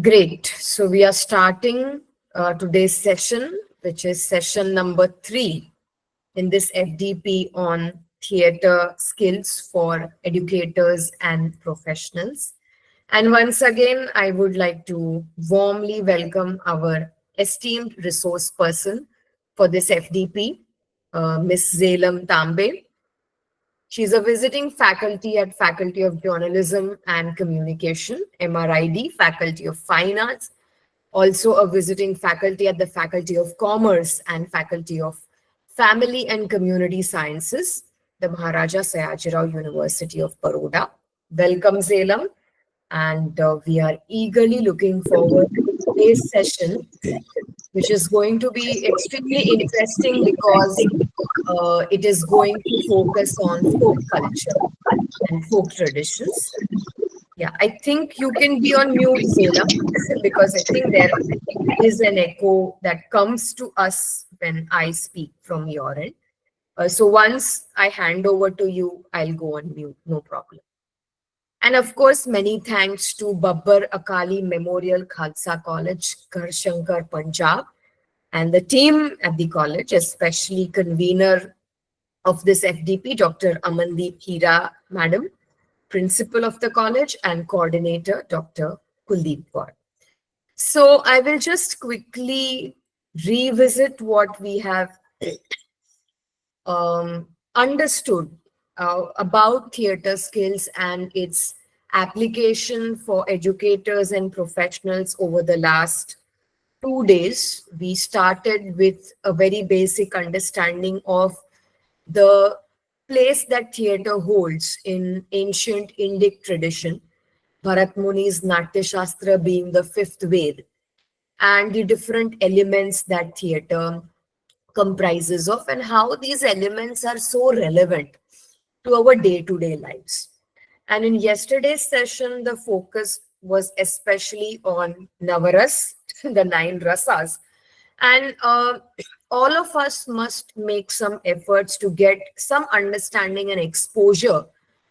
Great. So we are starting today's session, which is session number 3 in this FDP on theater skills for educators and professionals. And once again, I would like to warmly welcome our esteemed resource person for this FDP, Miss Zelam Tambe. She's a visiting faculty at Faculty of Journalism and Communication, MRID, Faculty of Fine Arts, also a visiting faculty at the Faculty of Commerce and Faculty of Family and Community Sciences, the Maharaja Sayajirao University of Baroda. Welcome, Zelam, and we are eagerly looking forward to today's session, which is going to be extremely interesting because it is going to focus on folk culture and folk traditions. Yeah, I think you can be on mute, Zela, because I think there is an echo that comes to us when I speak from your end. So once I hand over to you, I'll go on mute, no problem. And of course, many thanks to Babbar Akali Memorial Khalsa College, Garshankar, Punjab, and the team at the college, especially convener of this FDP, Dr. Amandeep Hira, Madam, principal of the college, and coordinator, Dr. Kuldeep Kaur. So I will just quickly revisit what we have understood about theater skills and its application for educators and professionals over the last 2 days. We started with a very basic understanding of the place that theater holds in ancient Indic tradition, Bharat Muni's Natya Shastra being the fifth Ved, and the different elements that theater comprises of, and how these elements are so relevant to our day-to-day lives. And in yesterday's session, the focus was especially on Navaras, the 9 rasas, and all of us must make some efforts to get some understanding and exposure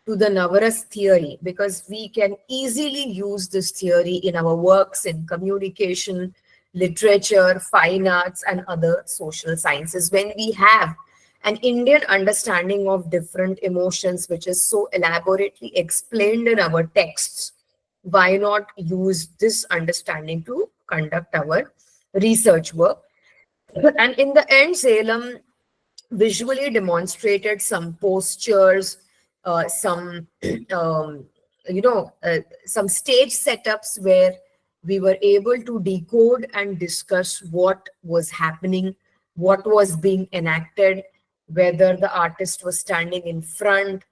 to the Navaras theory, because we can easily use this theory in our works in communication, literature, fine arts, and other social sciences. When we have an Indian understanding of different emotions, which is so elaborately explained in our texts, why not use this understanding to conduct our research work? And in the end, Salem visually demonstrated some postures, some, some stage setups where we were able to decode and discuss what was happening, what was being enacted, whether the artist was standing in front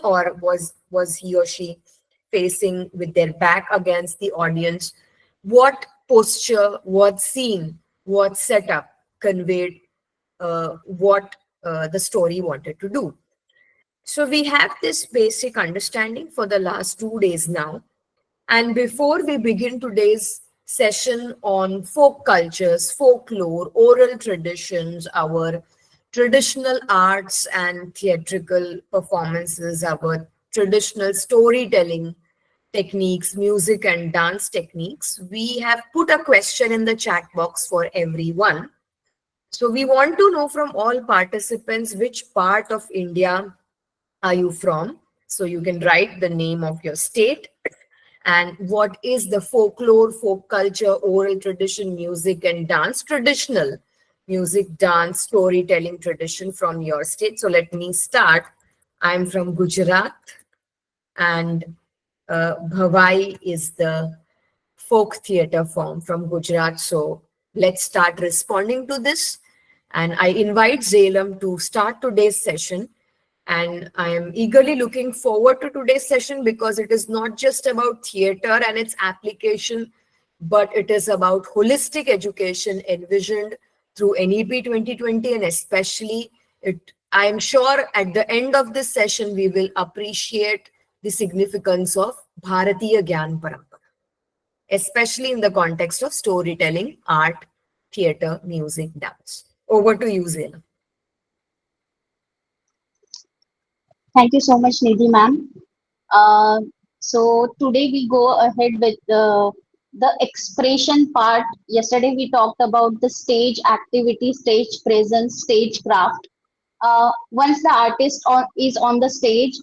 or was he or she facing with their back against the audience, what posture, what scene, what setup conveyed what the story wanted to do. So we have this basic understanding for the last 2 days now. And before we begin today's session on folk cultures, folklore, oral traditions, our traditional arts and theatrical performances, our traditional storytelling techniques, music and dance techniques, we have put a question in the chat box for everyone. So we want to know from all participants which part of India are you from? So you can write the name of your state and what is the folklore, folk culture, oral tradition, music and dance, traditional music, dance, storytelling tradition from your state. So let me start. I'm from Gujarat, and Bhavai is the folk theater form from Gujarat. So let's start responding to this. And I invite Zalem to start today's session. And I am eagerly looking forward to today's session because it is not just about theater and its application, but it is about holistic education envisioned through NEP 2020, and especially I am sure at the end of this session, we will appreciate the significance of Bharatiya Gyan Parampara, especially in the context of storytelling, art, theater, music, dance. Over to you, Zela. Thank you so much, Nidhi ma'am. Uh, so today we go ahead with the expression part. Yesterday we talked about the stage activity, stage presence, stage craft. Once the artist is on the stage,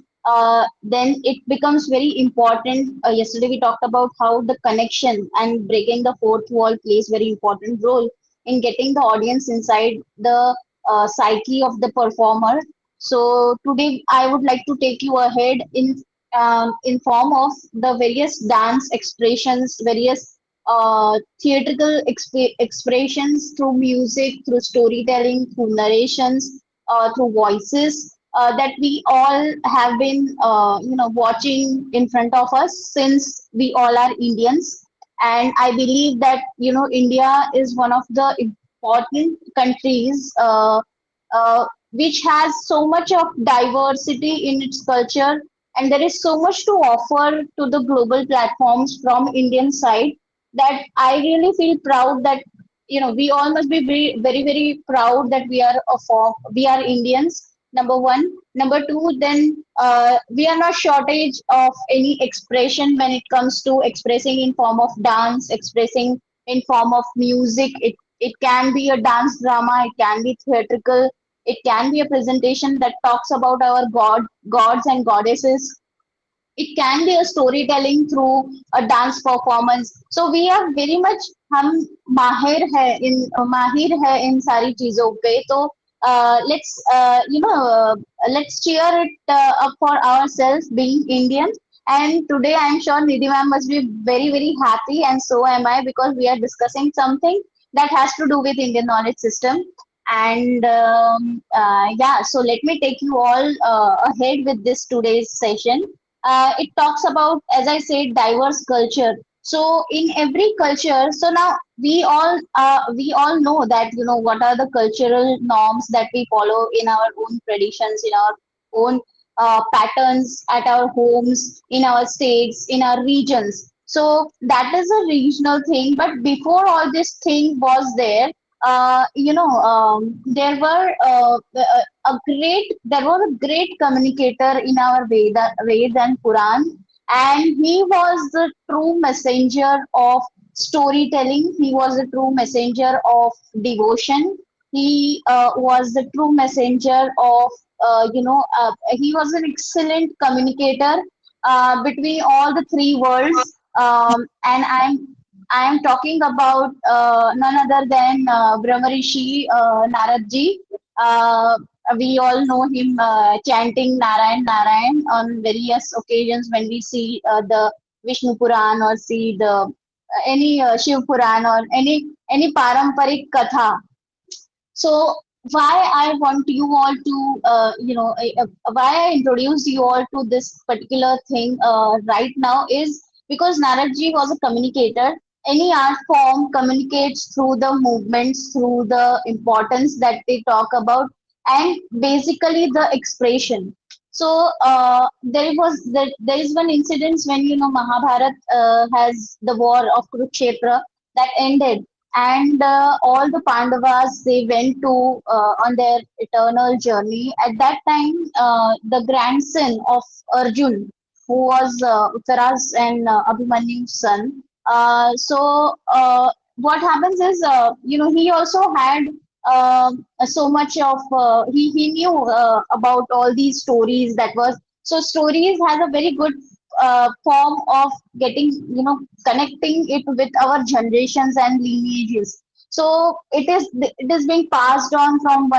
then it becomes very important. Yesterday we talked about how the connection and breaking the fourth wall plays very important role in getting the audience inside the psyche of the performer. So today I would like to take you ahead in form of the various dance expressions, various theatrical expressions through music, through storytelling, through narrations, through voices that we all have been, watching in front of us since we all are Indians. And I believe that, India is one of the important countries which has so much of diversity in its culture, and there is so much to offer to the global platforms from Indian side, that I really feel proud that, we all must be very, very, very proud that we are Indians. Number one, number two, then we are not shortage of any expression when it comes to expressing in form of dance, expressing in form of music. It can be a dance drama, it can be theatrical, it can be a presentation that talks about our gods and goddesses. It can be a storytelling through a dance performance. So we are very much हम माहिर है इन सारी चीजों पे. तो let's cheer it up for ourselves being Indian. And today I'm sure Nidhi ma'am must be very, very happy, and so am I, because we are discussing something that has to do with Indian knowledge system. And yeah, so let me take you all ahead with this today's session. It talks about, as I said, diverse culture. So in every culture, so now we all know that, what are the cultural norms that we follow in our own traditions, in our own patterns at our homes, in our states, in our regions. So that is a regional thing. But before all this thing was there, there were there was a great communicator in our Veds and Puran, and he was the true messenger of storytelling. He was the true messenger of devotion. He was the true messenger of, he was an excellent communicator between all the three worlds. And I am talking about none other than Brahmarishi Narad ji. Uh, we all know him chanting Narayan Narayan on various occasions when we see the Vishnu Puran, or see the any Shiv Puran, or any paramparik katha. So why I want you all to, why I introduced you all to this particular thing right now is because Narakji was a communicator. Any art form communicates through the movements, through the importance that they talk about, and basically the expression. So there is one incident when, Mahabharat has the war of Kurukshetra that ended, and all the Pandavas, they went to on their eternal journey. At that time, the grandson of Arjun, who was Uttaras and Abhimanyu's son. What happens is, he also had so much of he knew about all these stories. That was, so stories has a very good form of getting, connecting it with our generations and lineages. So it is being passed on from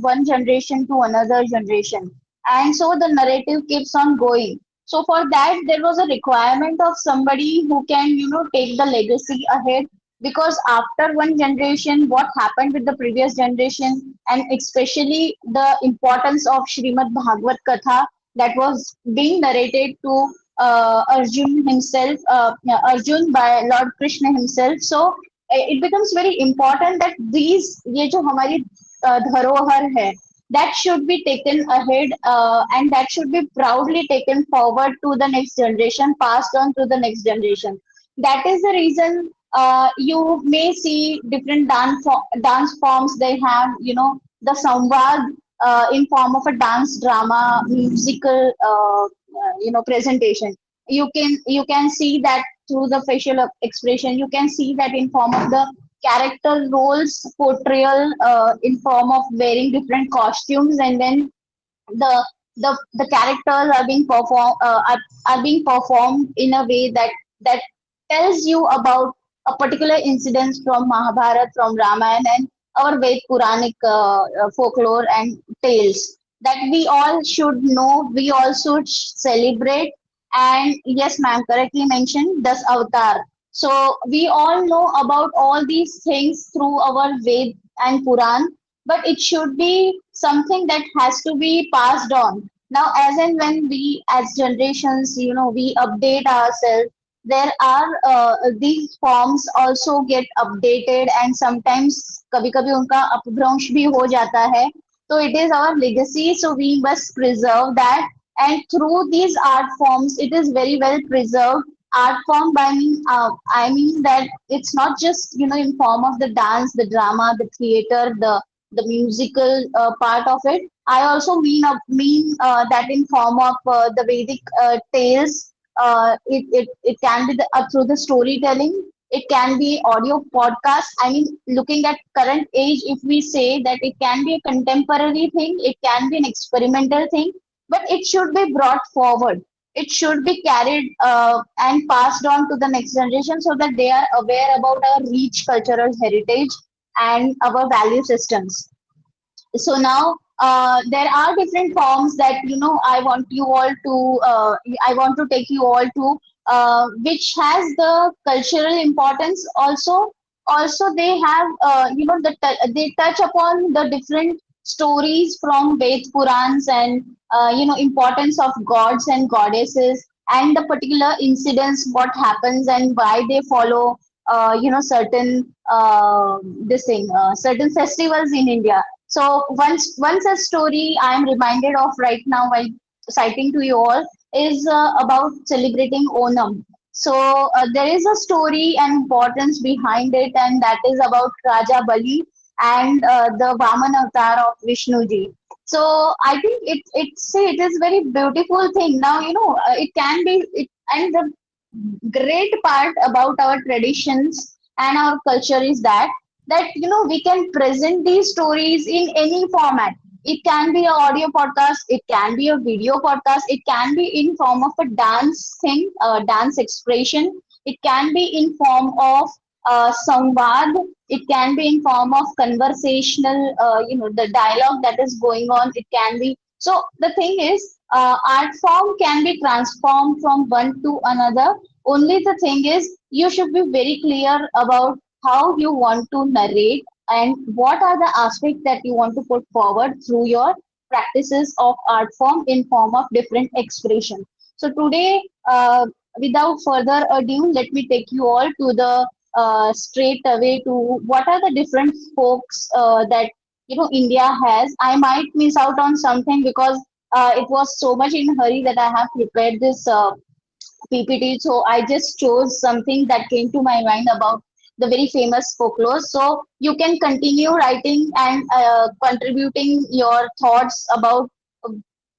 one generation to another generation, and so the narrative keeps on going. So for that, there was a requirement of somebody who can, take the legacy ahead, because after one generation, what happened with the previous generation, and especially the importance of Srimad Bhagavad Katha that was being narrated to Arjun himself, Arjun by Lord Krishna himself. So it becomes very important that these, ये जो हमारी धरोहर है, that should be taken ahead, and that should be proudly taken forward to the next generation, passed on to the next generation. That is the reason you may see different dance forms. They have, the samvad in form of a dance drama, musical, presentation. You can see that through the facial expression. You can see that in form of the character roles portrayal, in form of wearing different costumes, and then the characters are being are being performed in a way that tells you about a particular incident from Mahabharata, from Ramayana, and our Ved Puranic folklore and tales that we all should know, we all should celebrate. And yes, ma'am, correctly mentioned, this avatar. So we all know about all these things through our Ved and Puran, but it should be something that has to be passed on. Now, as and when we, as generations, we update ourselves, there are these forms also get updated, and sometimes कभी कभी उनका अपभ्रंश भी हो जाता है. So it is our legacy, so we must preserve that. And through these art forms, it is very well preserved. Art form by I mean that it's not just in form of the dance, the drama, the theater, the musical part of it. I also mean that in form of the Vedic tales. It can be through the storytelling. It can be audio podcast. I mean, looking at current age, if we say that it can be a contemporary thing, it can be an experimental thing, but it should be brought forward. It should be carried and passed on to the next generation so that they are aware about our rich cultural heritage and our value systems. So now there are different forms that I want you all to I want to take you all to, which has the cultural importance also. They have they touch upon the different stories from Ved Purans, and importance of gods and goddesses, and the particular incidents, what happens and why they follow certain this thing certain festivals in India. So once a story I am reminded of right now while citing to you all is about celebrating Onam. So there is a story and importance behind it, and that is about Raja Bali and the Vaman avatar of Vishnu ji. So I think it is very beautiful thing. Now it can be it, and the great part about our traditions and our culture is that we can present these stories in any format. It can be an audio podcast, it can be a video podcast, it can be in form of a dance thing, dance expression, it can be in form of samvad, it can be in form of conversational, the dialogue that is going on, it can be. So the thing is, art form can be transformed from one to another. Only the thing is, you should be very clear about how you want to narrate and what are the aspects that you want to put forward through your practices of art form in form of different expression. So today, without further ado, let me take you all to the straight away to what are the different folks that India has. I might miss out on something because it was so much in hurry that I have prepared this PPT. So I just chose something that came to my mind about the very famous folklore. So you can continue writing and contributing your thoughts about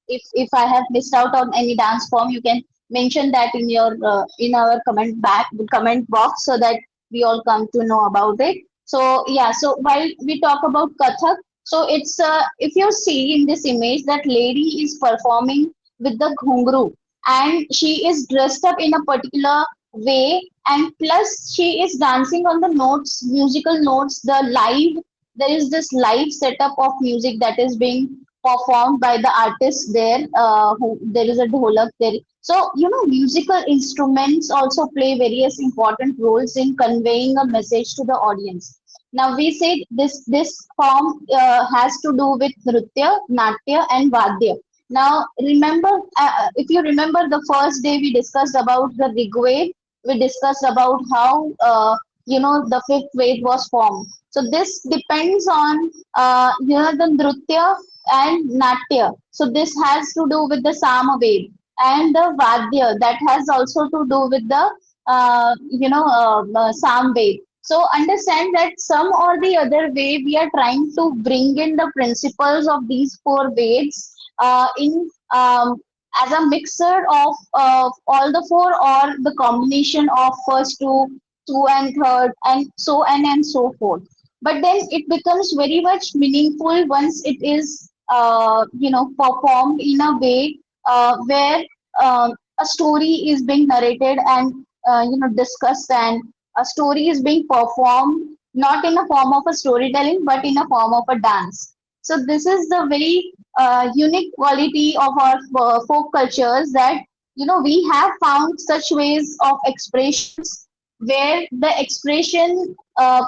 if I have missed out on any dance form, you can mention that in your in our comment box so that we all come to know about it. So yeah, so while we talk about Kathak, so it's if you see in this image that lady is performing with the ghungru, and she is dressed up in a particular way, and plus she is dancing on the notes, musical notes, the live, there is this live setup of music that is being performed by the artist there, there is a dholak there. So musical instruments also play various important roles in conveying a message to the audience. Now we say this form has to do with nritya, natya and vadya. Now remember, if you remember the first day we discussed about the Rigved, we discussed about how the fifth Ved was formed. So this depends on the Nritya and Natya. So this has to do with the Sama Ved, and the Vadya that has also to do with the Sam Ved. So understand that some or the other way we are trying to bring in the principles of these four Veds in as a mixture of all the four, or the combination of first two and third, and so and so forth. But then it becomes very much meaningful once it is performed in a way where a story is being narrated and discussed, and a story is being performed not in a form of a storytelling but in a form of a dance. So this is the very unique quality of our folk cultures, that we have found such ways of expressions where the expression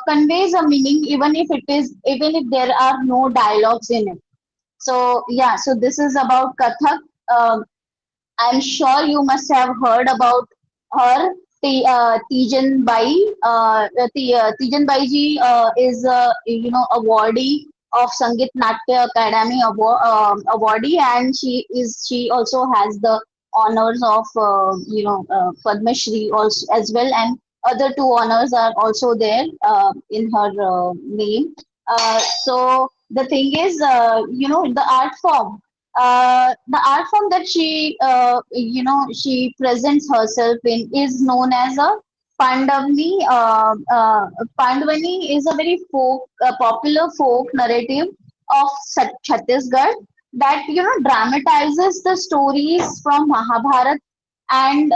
conveys a meaning, even if there are no dialogues in it. So yeah, so this is about Kathak. I'm sure you must have heard about her. Tijan Bai. Tijan Bai ji is awardee of Sangeet Natya Academy awardee, and she also has the honors of Padma Shri also as well, and other two honors are also there in her name. So the thing is, the art form, that she presents herself in is known as a Pandavani. Pandavani is a very popular folk narrative of Chhattisgarh that dramatizes the stories from Mahabharata, and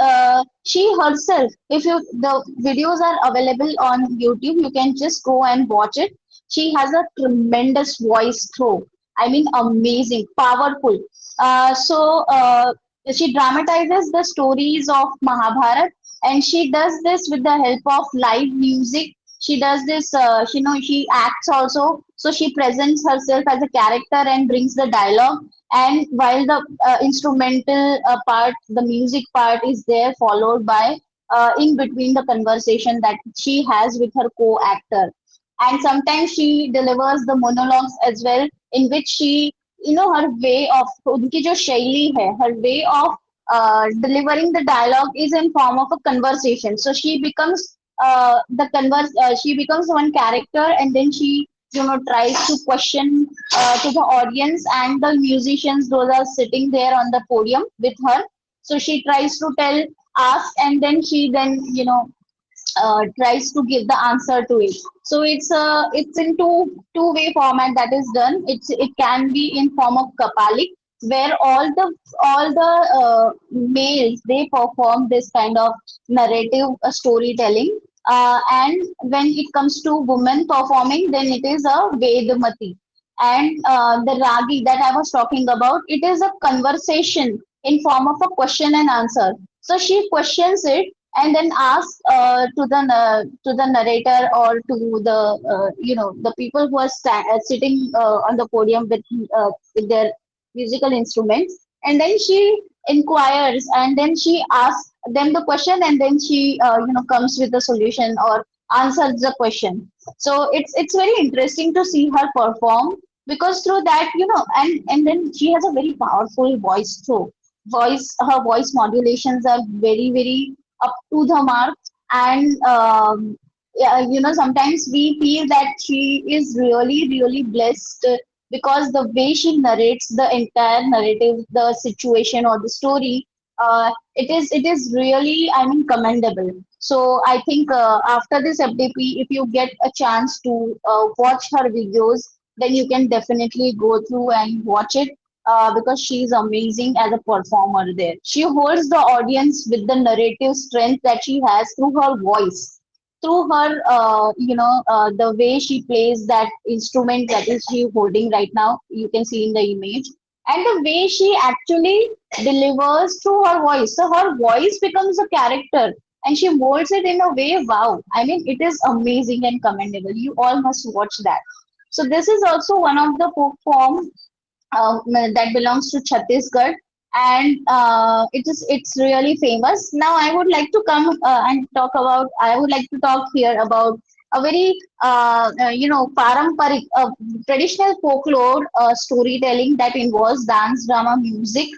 she herself, if you the videos are available on YouTube, you can just go and watch it. She has a tremendous voice through, I mean, amazing, powerful. So she dramatizes the stories of Mahabharata, and she does this with the help of live music. She does this, she acts also. So she presents herself as a character and brings the dialogue. And while the instrumental part, the music part is there, followed by in between the conversation that she has with her co-actor. And sometimes she delivers the monologues as well, in which she, her way of, उनकी जो शैली है, her way of delivering the dialogue is in form of a conversation. So she becomes she becomes one character, and then she tries to question to the audience and the musicians, those are sitting there on the podium with her. So she tries to ask, and then she then tries to give the answer to it. So it's in two-way format that is done. It can be in form of kapalik, where all the males, they perform this kind of narrative storytelling. And when it comes to women performing, then it is a vedmati. And the ragi that I was talking about, it is a conversation in form of a question and answer. So she questions it and then asks to the narrator, or to the the people who are sitting on the podium with their musical instruments, and then she inquires, and then she asks them the question, and then she comes with the solution or answers the question. So it's very interesting to see her perform, because through that, and then she has a very powerful voice too. Her voice modulations are very, very up to the mark. And yeah, sometimes we feel that she is really, really blessed, because the way she narrates the entire narrative, the situation or the story, it is really, I mean, commendable. So I think after this FDP, if you get a chance to watch her videos, then you can definitely go through and watch it, because she's amazing as a performer there. She holds the audience with the narrative strength that she has through her voice, through her, the way she plays that instrument that is she holding right now. You can see in the image, and the way she actually delivers through her voice. So her voice becomes a character, and she molds it in a way. Wow! I mean, it is amazing and commendable. You all must watch that. So this is also one of the folk form that belongs to Chhattisgarh, and it's really famous. Now I would like to come and talk about. I would like to talk here about a very paramparik, traditional folklore storytelling that involves dance, drama, music,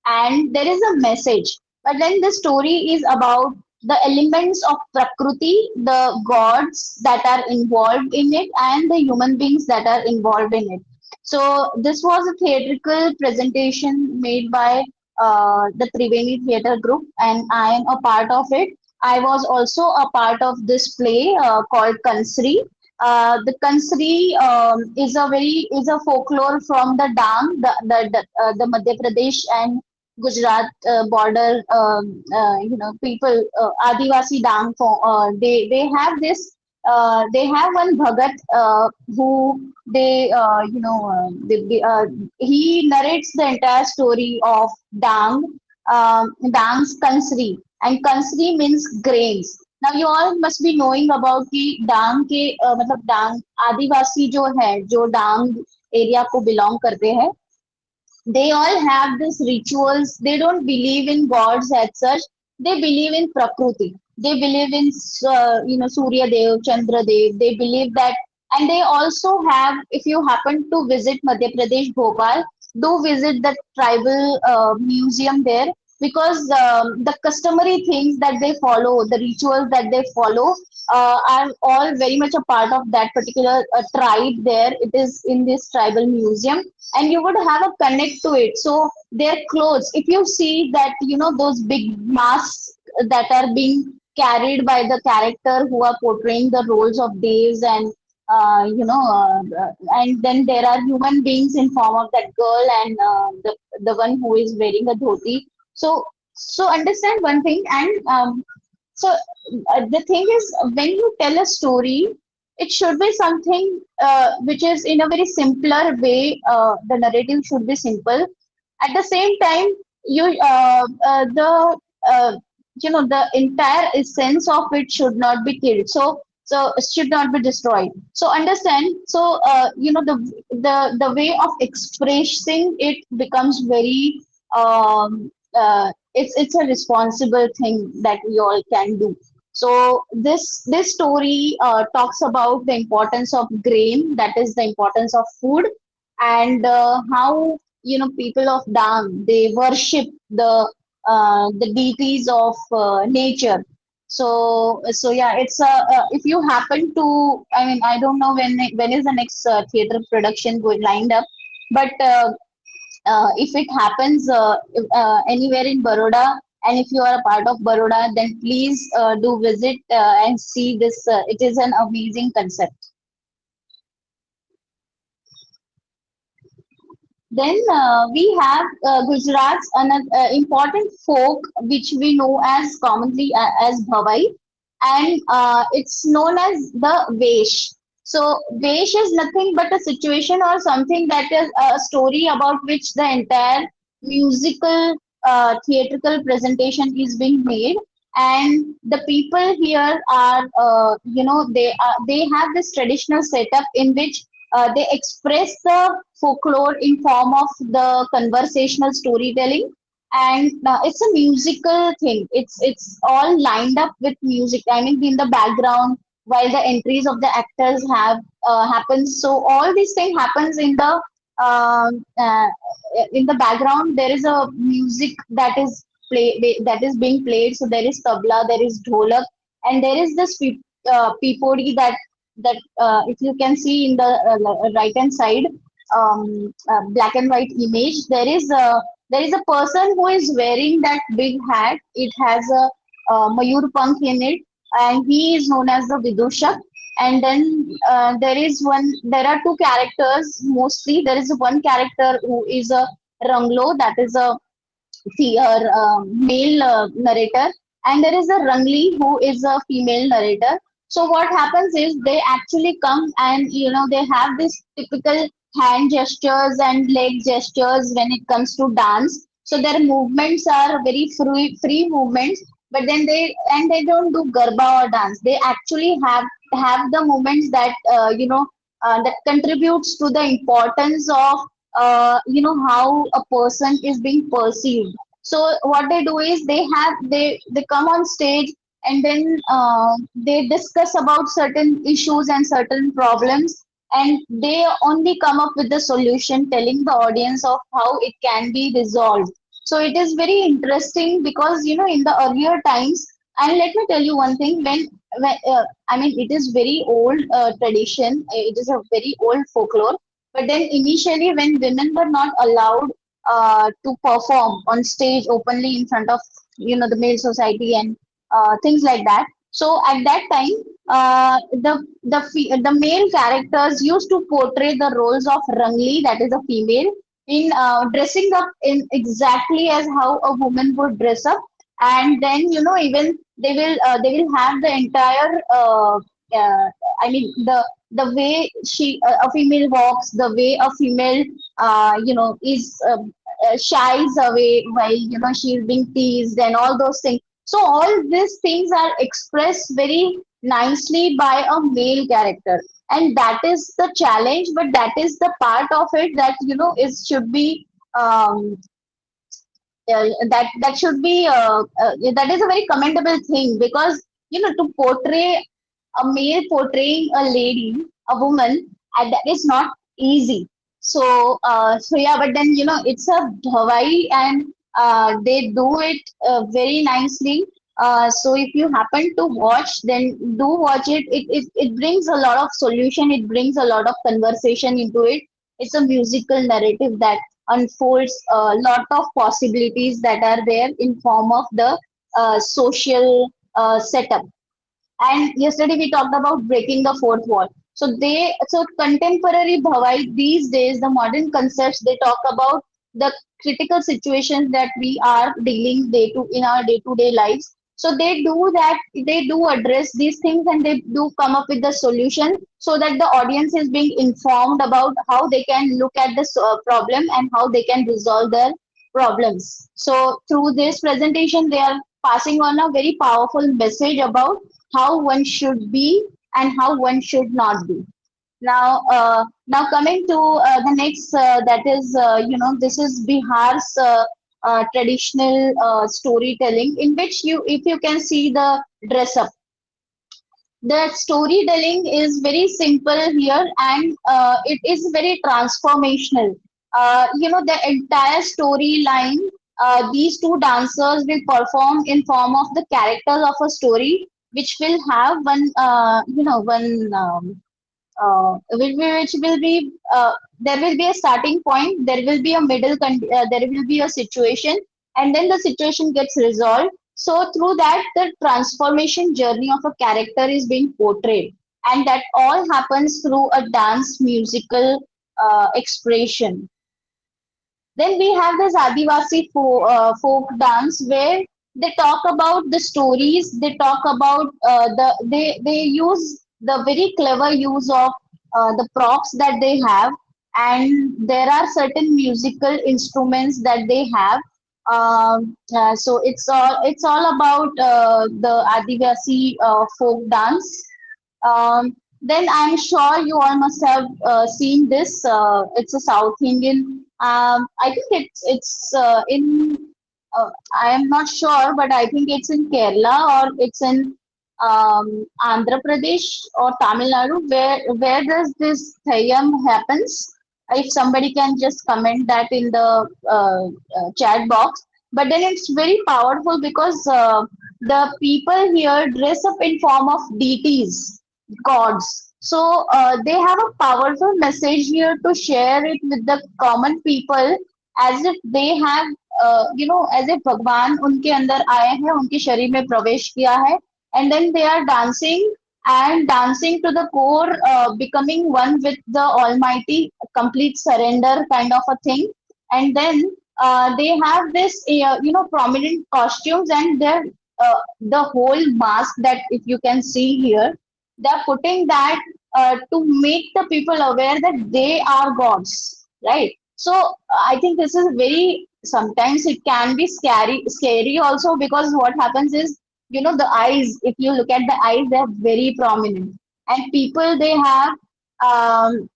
and there is a message. But then the story is about the elements of Prakriti, the gods that are involved in it, and the human beings that are involved in it. So this was a theatrical presentation made by the Triveni Theatre Group, and I am a part of it. I was also a part of this play called Kansri. The Kansri is a folklore from the Dang, the Madhya Pradesh and Gujarat border. People, Adivasi Dang. They have this. They have one Bhagat who he narrates the entire story of Dang, Dang's Kansri, and Kansri means grains. Now you all must be knowing about कि डांग के मतलब डांग आदिवासी जो है जो डांग area को belong करते हैं, they all have these rituals. They don't believe in gods as such. They believe in Prakriti. They believe in Surya Dev, Chandra Dev. They believe that, and they also have. If you happen to visit Madhya Pradesh, Bhopal, do visit the tribal museum there, because the customary things that they follow, the rituals that they follow, are all very much a part of that particular tribe. There, it is in this tribal museum, and you would have a connect to it. So their clothes, if you see that, those big masks that are being carried by the character who are portraying the roles of devs, and and then there are human beings in form of that girl, and the one who is wearing a dhoti. So understand one thing, and the thing is, when you tell a story, it should be something which is in a very simpler way. The narrative should be simple. At the same time, you the the entire essence of it should not be killed. So it should not be destroyed. So understand. So the way of expressing it becomes very it's a responsible thing that we all can do. So this story talks about the importance of grain, that is the importance of food, and how people of Dang, they worship the deities of nature. So yeah, it's if you happen to, I mean, I don't know when is the next theater production going lined up, but if it happens anywhere in Baroda, and if you are a part of Baroda, then please do visit and see this. It is an amazing concept. Then we have Gujarat's another important folk, which we know as commonly as Bhavai, and it's known as the Vesh. So Vesh is nothing but a situation or something that is a story about which the entire musical theatrical presentation is being made, and the people here are they have this traditional setup in which they express the folklore in form of the conversational storytelling, and it's a musical thing. It's all lined up with music, I mean, in the background, while the entries of the actors have happens. So all these things happens um, uh, in the background. There is a music that is being played. So there is tabla, there is dholak, and there is this pipodi that if you can see in the right hand side, black and white image, there is a person who is wearing that big hat. It has a mayur pank in it, and he is known as the Vidushak. And then there are two characters mostly. There is one character who is a Ranglo, that is a male narrator, and there is a Rangli who is a female narrator. So what happens is they actually come, and they have this typical hand gestures and leg gestures when it comes to dance. So their movements are very free movements, but then they don't do garba or dance. They actually have the movements that that contributes to the importance of how a person is being perceived. So what they do is they come on stage, and then they discuss about certain issues and certain problems, and they only come up with the solution, telling the audience of how it can be resolved. So it is very interesting, because in the earlier times, and let me tell you one thing, I mean, it is very old tradition, it is a very old folklore, but then initially when women were not allowed to perform on stage openly in front of the male society and things like that. So at that time, the male characters used to portray the roles of Rangli, that is a female, in dressing up in exactly as how a woman would dress up, and then even they will have the entire uh, I mean the way a female walks, the way a female is shies away while she is being teased and all those things. So all these things are expressed very nicely by a male character, and that is the challenge. But that is the part of it that is should be um, that should be that is a very commendable thing, because to portray a male portraying a lady, a woman, and that is not easy. So yeah, but then it's a Hawaii, and they do it very nicely. So if you happen to watch, then do watch it. It brings a lot of solution. It brings a lot of conversation into it. It's a musical narrative that unfolds a lot of possibilities that are there in form of the social setup. And yesterday we talked about breaking the fourth wall. So contemporary Bhavai these days, the modern concepts, they talk about the critical situations that we are dealing day to in our day to day lives. So they do that, they do address these things, and they do come up with the solution so that the audience is being informed about how they can look at this problem and how they can resolve their problems. So through this presentation, they are passing on a very powerful message about how one should be and how one should not be. Now coming to the next, that is, this is Bihar's traditional storytelling, in which if you can see the dress up, the storytelling is very simple here, and it is very transformational. The entire storyline, these two dancers will perform in form of the characters of a story, which will have which will be there will be a starting point, there will be a there will be a situation, and then the situation gets resolved. So through that, the transformation journey of a character is being portrayed, and that all happens through a dance musical expression. Then we have this Adivasi folk dance, where they talk about the stories. They talk about they use the very clever use of the props that they have, and there are certain musical instruments that they have. So it's all about the Adivasi folk dance. Then I'm sure you all must have seen this. It's a South Indian. I think it's in. I am not sure, but I think it's in Kerala, or it's in Andhra Pradesh or Tamil Nadu. Where does this Thayyam happens? If somebody can just comment that in the chat box. But then it's very powerful, because the people here dress up in form of deities, gods. So they have a powerful message here to share it with the common people, as if they have, as if भगवान उनके अंदर आए हैं, उनके शरीर में प्रवेश किया है, and then they are dancing, and dancing to the core, becoming one with the Almighty, complete surrender kind of a thing. And then they have this, prominent costumes, and the whole mask that if you can see here, they're putting that to make the people aware that they are gods, right? So I think this is very, sometimes it can be scary also, because what happens is, the eyes, if you look at the eyes, they're very prominent, and people, they have um,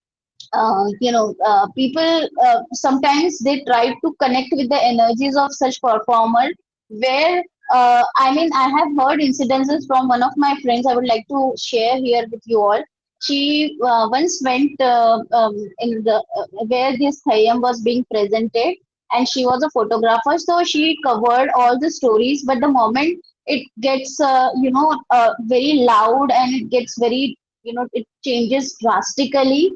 people, sometimes they try to connect with the energies of such performers, where I mean, I have heard incidences from one of my friends. I would like to share here with you all. She once went in the where this Thayyam was being presented, and she was a photographer, so she covered all the stories. But the moment it gets, very loud, and it gets very, it changes drastically.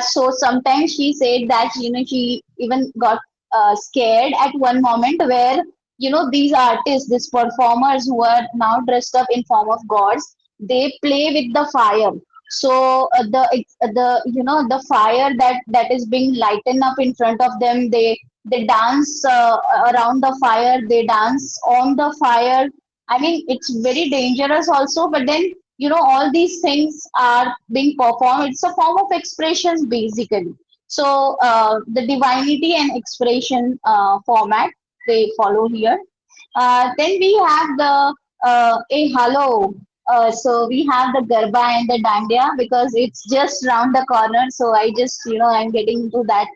So sometimes she said that she even got scared at one moment where these artists, these performers who are now dressed up in form of gods, they play with the fire. So the fire that is being lightened up in front of them, they dance around the fire, they dance on the fire. I mean, it's very dangerous also, but then all these things are being performed. It's a form of expressions basically. So the divinity and expression format they follow here. Then we have the a hello. So we have the garba and the dandiya because it's just round the corner. So I just I'm getting into that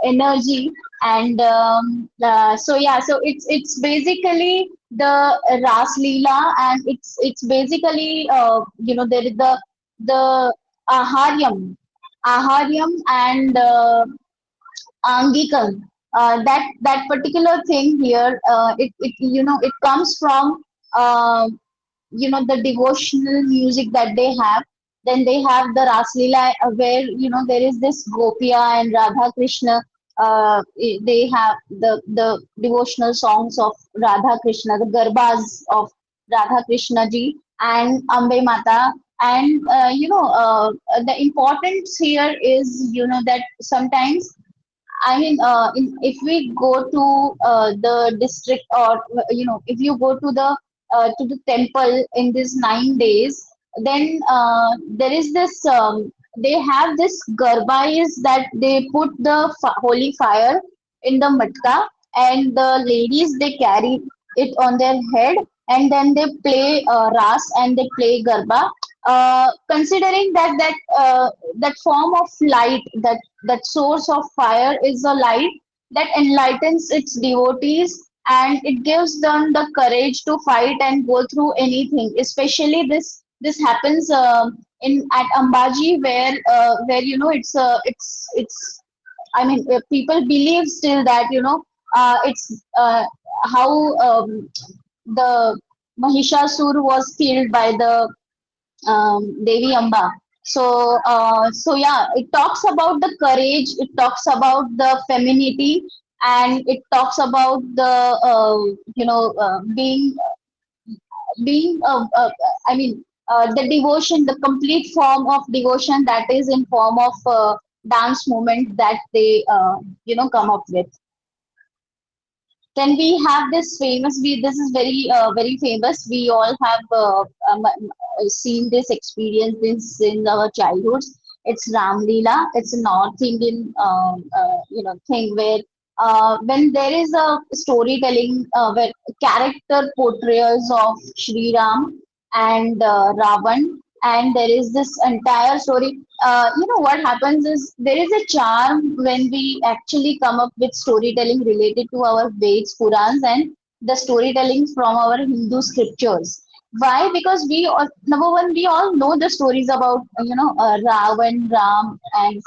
energy. And so yeah, so it's basically the ras leela, and it's basically there is the aharyam and angikam. That particular thing here, it it comes from uh, the devotional music that they have. Then they have the Raslila, where there is this Gopia and Radha Krishna. They have the devotional songs of Radha Krishna, the garbas of Radha Krishna ji and Ambe Mata. And the importance here is that sometimes, I mean, if we go to the district, or if you go to the temple in these 9 days, then there is this. They have this garbais that they put the holy fire in the matka, and the ladies they carry it on their head, and then they play ras and they play garba. Considering that form of light, that source of fire is a light that enlightens its devotees, and it gives them the courage to fight and go through anything. Especially this happens in at Ambaji, where it's I mean, people believe still that it's how the Mahishasur was killed by the Devi Amba. So yeah, it talks about the courage, it talks about the femininity, and it talks about the being I mean, the devotion, the complete form of devotion that is in form of dance movement that they come up with. Then we have this famous. This is very famous. We all have seen this, experience this in our childhoods. It's Ram Leela. It's a North Indian thing where when there is a storytelling where character portrayals of Sri Ram and Ravan, and there is this entire story. What happens is there is a charm when we actually come up with storytelling related to our Veds, Purans, and the storytelling from our Hindu scriptures. Why? Because number one, we all know the stories about Ravan, Ram, and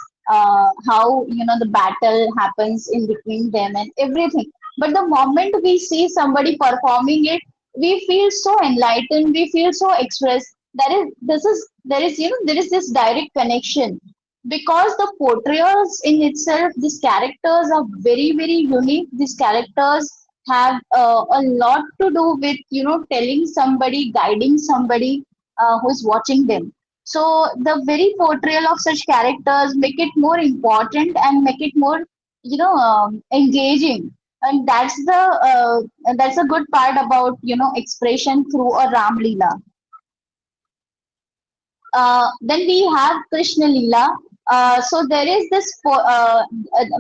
how the battle happens in between them and everything. But the moment we see somebody performing it, we feel so enlightened. We feel so expressed. There is there is this direct connection, because the portrayals in itself, these characters are very unique. These characters have a lot to do with telling somebody, guiding somebody who's watching them. So the very portrayal of such characters make it more important and make it more engaging. And that's a good part about expression through a Ram Leela. Then we have Krishna Leela. So there is this where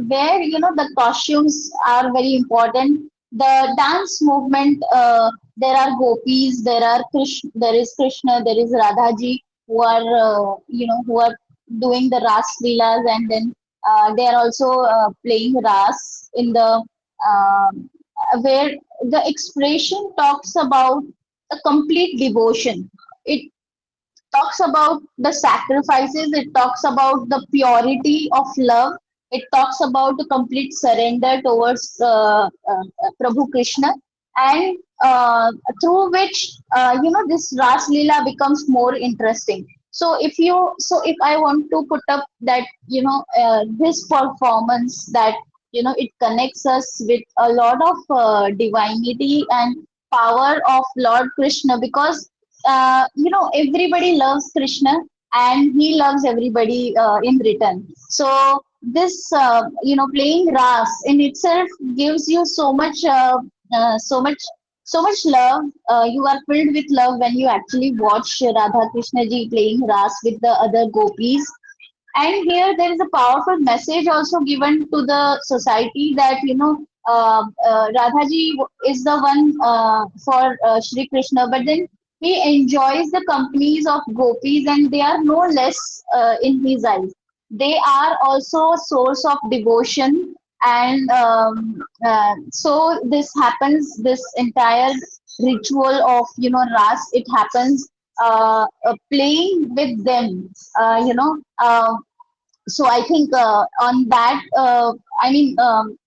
the costumes are very important. The dance movement. There are gopis. There is Krishna. There is Radhaji who are who are doing the Ras Leelas, and then they are also playing Ras in the where the expression talks about a complete devotion. It talks about the sacrifices, it talks about the purity of love, it talks about the complete surrender towards Prabhu Krishna, and through which this Ras Leela becomes more interesting. So if I want to put up that this performance that it connects us with a lot of divinity and power of Lord Krishna, because everybody loves Krishna and he loves everybody in return. So this playing ras in itself gives you so much so much love. You are filled with love when you actually watch Radha Krishna ji playing ras with the other gopis. And here there is a powerful message also given to the society that Radha ji is the one for Shri Krishna, but then he enjoys the companies of gopis and they are no less in his eyes. They are also a source of devotion. And so this happens, this entire ritual of ras, it happens playing with them, you know so I think on that, I mean,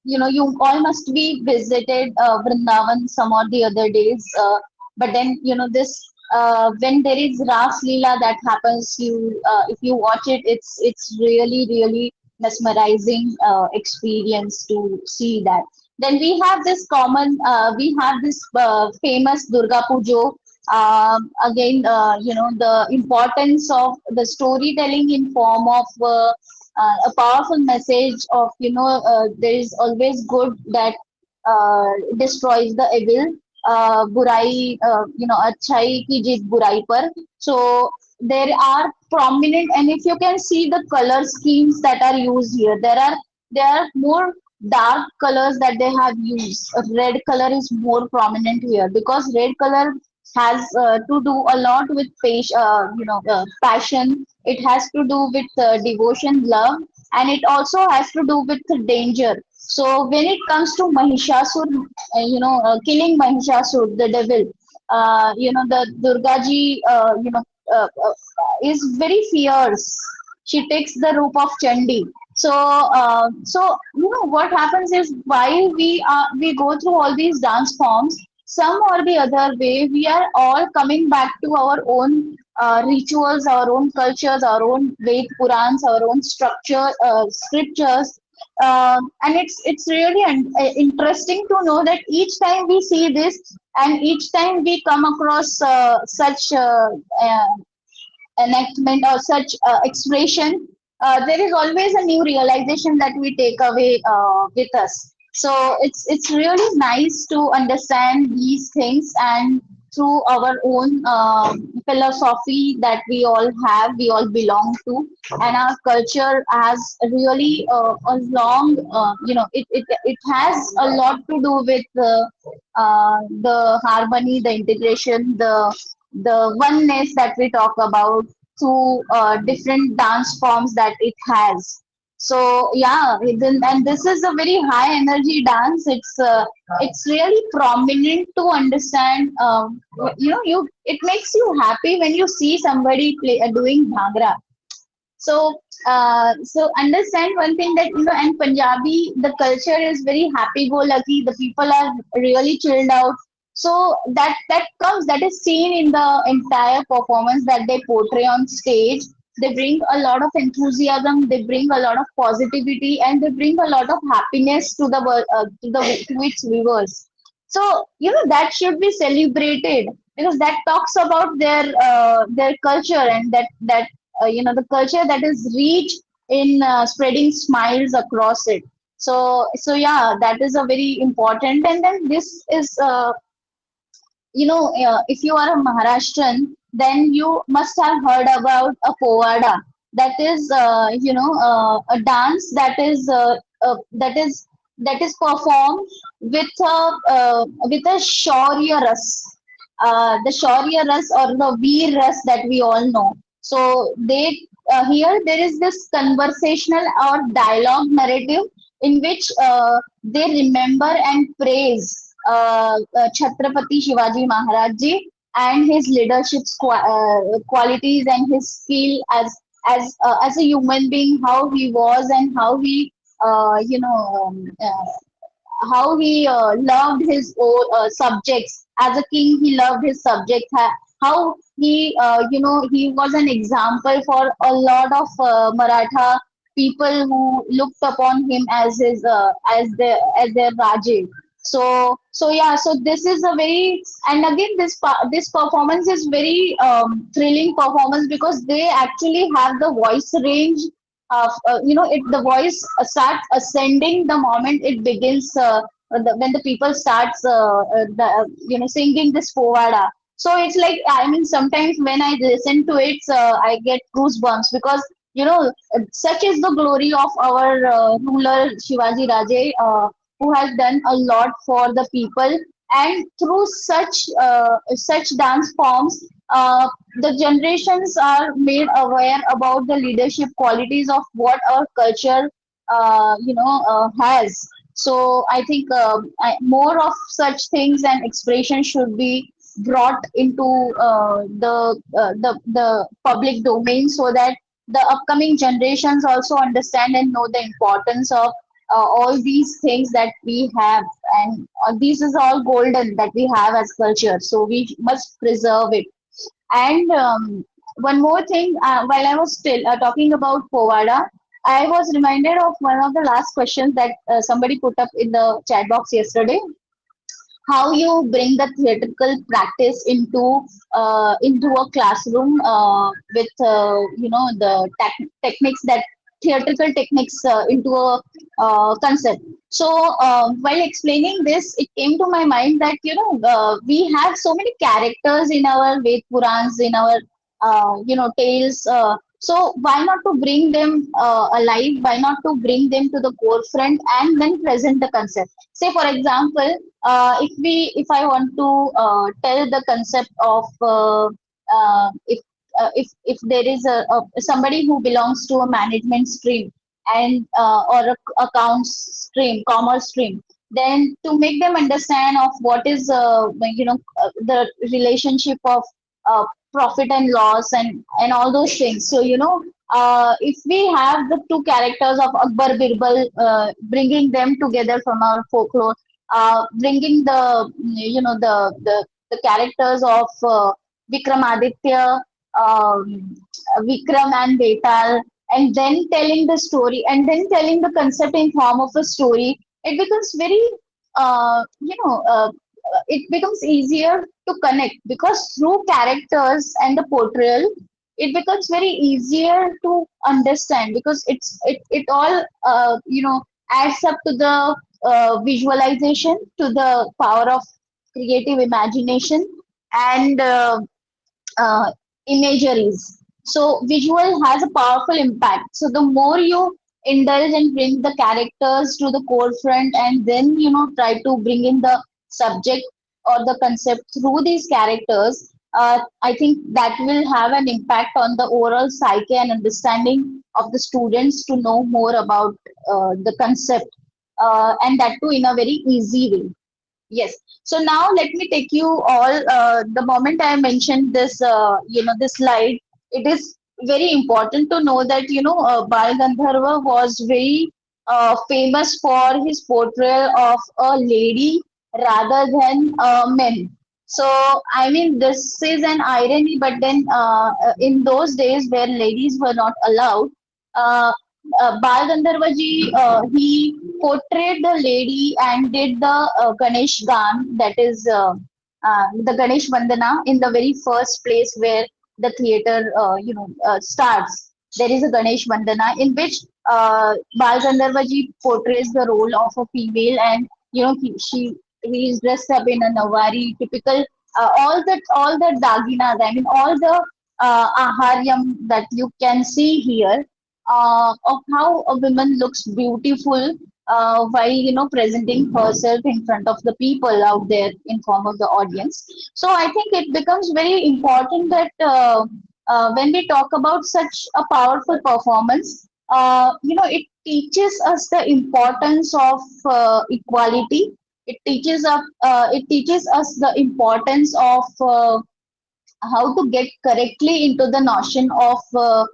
you all must be visited Vrindavan some or the other days. But then, this when there is Ras Leela that happens, if you watch it, it's really really mesmerizing experience to see that. Then we have this famous Durga Pujo. Again, the importance of the storytelling in form of a powerful message of there is always good that destroys the evil. Burai, अच्छाई की जीत बुराई पर. So there are prominent, and if you can see the color schemes that are used here, there are more dark colors that they have used. Red color is more prominent here because red color has to do a lot with passion. It has to do with devotion, love, and it also has to do with danger. So when it comes to Mahishasur, killing Mahishasur, the devil, the Durga ji, is very fierce. She takes the roop of Chandi. So what happens is, while we go through all these dance forms, some or the other way, we are all coming back to our own rituals, our own cultures, our own Ved Purans, our own scriptures. And it's really interesting to know that each time we see this, and each time we come across such enactment or such expression, there is always a new realization that we take away with us. So it's really nice to understand these things, and through our own philosophy that we all have, we all belong to, and our culture has really a long, it has a lot to do with the harmony, the integration, the oneness that we talk about through different dance forms that it has. So yeah, and this is a very high energy dance. It's really prominent to understand. You it makes you happy when you see somebody doing bhangra. So understand one thing, that and Punjabi, the culture is very happy-go-lucky. The people are really chilled out. So that is seen in the entire performance that they portray on stage. They bring a lot of enthusiasm. They bring a lot of positivity, and they bring a lot of happiness to to its viewers. So that should be celebrated, because that talks about their culture, and the culture that is rich in spreading smiles across it. So yeah, that is a very important. And then this is if you are a Maharashtrian, then you must have heard about a povada. That is, a dance that is performed with a shaurya ras, the shaurya ras or the veer ras that we all know. So here there is this conversational or dialogue narrative in which they remember and praise Chhatrapati Shivaji Maharaj ji and his leadership qualities and his skill as a human being, how he was and how he loved his own subjects. As a king, he loved his subjects. How he was an example for a lot of Maratha people who looked upon him as his as their Raje. So yeah, so this is a very, and again this performance is very thrilling performance because they actually have the voice range of it, the voice starts ascending the moment it begins, when the people starts singing this povada. So it's like, I mean, sometimes when I listen to it, I get goosebumps because such is the glory of our ruler Shivaji Raje, who has done a lot for the people, and through such dance forms, the generations are made aware about the leadership qualities of what our culture has. So I think more of such things and expression should be brought into the public domain, so that the upcoming generations also understand and know the importance of all these things that we have, and this is all golden that we have as culture, so we must preserve it. And one more thing, while I was still talking about Povada, I was reminded of one of the last questions that somebody put up in the chat box yesterday. How you bring the theatrical practice into a classroom with the techniques, that theatrical techniques into a concept. So while explaining this, it came to my mind that we have so many characters in our Ved Purans, in our tales. So why not to bring them alive? Why not to bring them to the forefront and then present the concept? Say, for example, if I want to tell the concept of if there is a somebody who belongs to a management stream, and or a accounts stream, commerce stream, then to make them understand of what is the relationship of uh, profit and loss, and all those things. So if we have the two characters of Akbar Birbal, bringing them together from our folklore, bringing the characters of Vikramaditya, Vikram and Betal, and then telling the story, and then telling the concept in form of a story, it becomes very it becomes easier to connect, because through characters and the portrayal, it becomes very easier to understand, because it all adds up to the visualization, to the power of creative imagination, and imageries. So visual has a powerful impact. So the more you indulge and bring the characters to the forefront, and then try to bring in the subject or the concept through these characters, I think that will have an impact on the overall psyche and understanding of the students to know more about the concept, and that too in a very easy way. Yes. So now let me take you all. The moment I mentioned this, this slide, it is very important to know that Bal Gandharva was very famous for his portrayal of a lady rather than men. So I mean, this is an irony, but then in those days where ladies were not allowed, uh, Bal Gandharva ji, he portrayed the lady and did the Ganesh Gan, that is the Ganesh Vandana, in the very first place where the theater, starts. There is a Ganesh Vandana in which Bal Gandharva ji portrays the role of a female, and he is dressed up in a Navari, typical all the daginas. I mean, all the aharyam that you can see here, of how a woman looks beautiful while presenting herself in front of the people out there in form of the audience. So I think it becomes very important that when we talk about such a powerful performance, it teaches us the importance of equality. It teaches us the importance of how to get correctly into the notion of a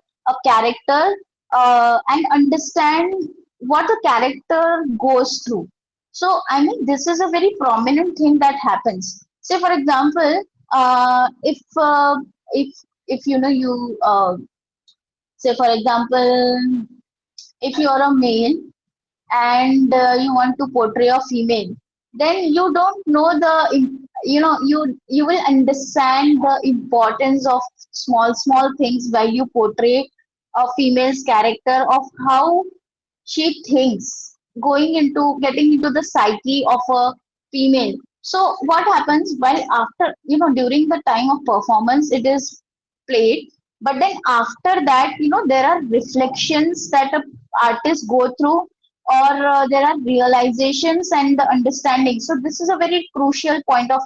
character, and understand what a character goes through. So, I mean, this is a very prominent thing that happens. Say, for example, if you say, for example, if you are a male and you want to portray a female, then you don't know you will understand the importance of small things while you portray a female's character, of how she thinks, going into getting into the psyche of a female. So what happens while after, during the time of performance it is played, but then after that, there are reflections that a artist go through, or there are realizations and the understanding. So this is a very crucial point of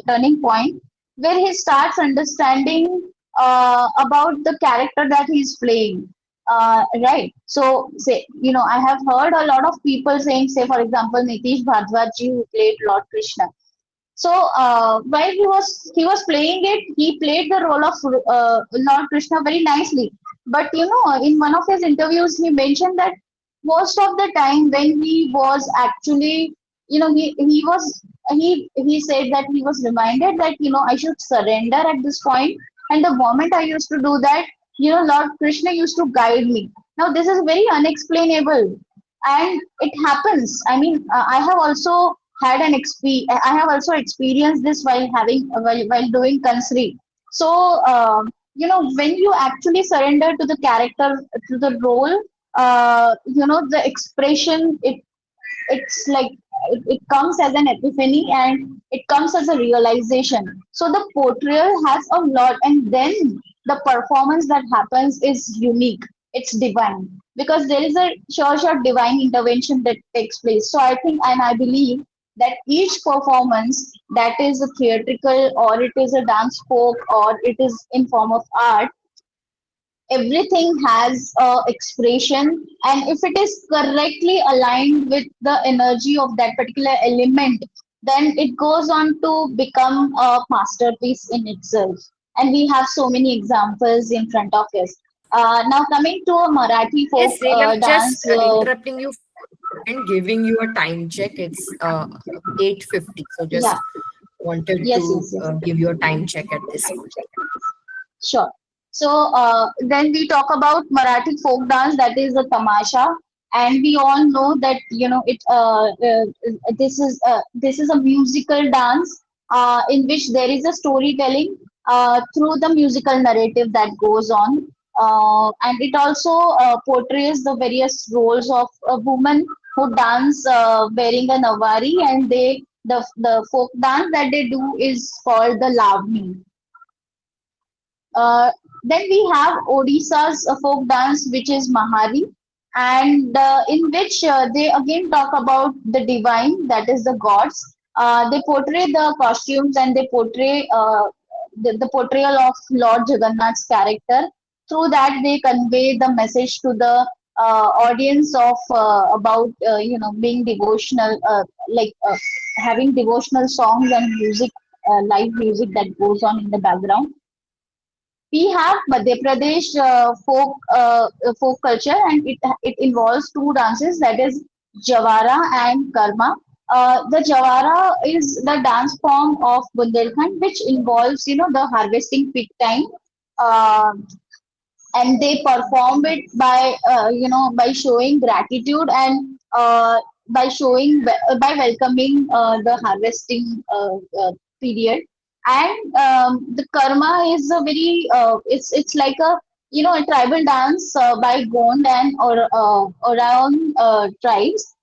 turning point, where he starts understanding about the character that he's playing. Right. So, say, I have heard a lot of people saying, say, for example, Nitish Bhardwaj ji, who played Lord Krishna. So, while he was playing it, he played the role of Lord Krishna very nicely. But in one of his interviews, he mentioned that most of the time when he was actually, he said that he was reminded that I should surrender at this point, and the moment I used to do that, Lord Krishna used to guide me. Now this is very unexplainable, and it happens. I mean, I have also had an I have also experienced this while while doing Kansri. So when you actually surrender to the character, to the role, the expression, it's like it comes as an epiphany, and it comes as a realization. So the portrayal has a lot, and then the performance that happens is unique, it's divine, because there is a sure divine intervention that takes place. So I think, and I believe, that each performance, that is a theatrical or it is a dance folk or it is in form of art, everything has a expression, and if it is correctly aligned with the energy of that particular element, then it goes on to become a masterpiece in itself. And we have so many examples in front of us. Now coming to a Marathi folk Yes, Reem, just dance. interrupting you and giving you a time check. It's 8:50. So Yeah. just wanted Yes, to yes, yes. give you a time check at this point. Sure. So then we talk about Marathi folk dance, that is a tamasha, and we all know that this is a musical dance in which there is a storytelling through the musical narrative that goes on, and it also portrays the various roles of a woman who dance wearing a navari, and the folk dance that they do is called the lavani. Uh, then we have Odisha's folk dance, which is Mahari, and in which they again talk about the divine, that is the gods. They portray the costumes, and they portray the portrayal of Lord Jagannath's character. Through that, they convey the message to the audience of about being devotional, having devotional songs and music, live music that goes on in the background. We have Madhya Pradesh folk culture, and it involves two dances, that is Jawara and Karma. The Jawara is the dance form of Bundelkhand, which involves the harvesting peak time. Uh, and they perform it by by showing gratitude, and by welcoming the harvesting period. And the karma is a very it's like a a tribal dance by Gond and or around tribes.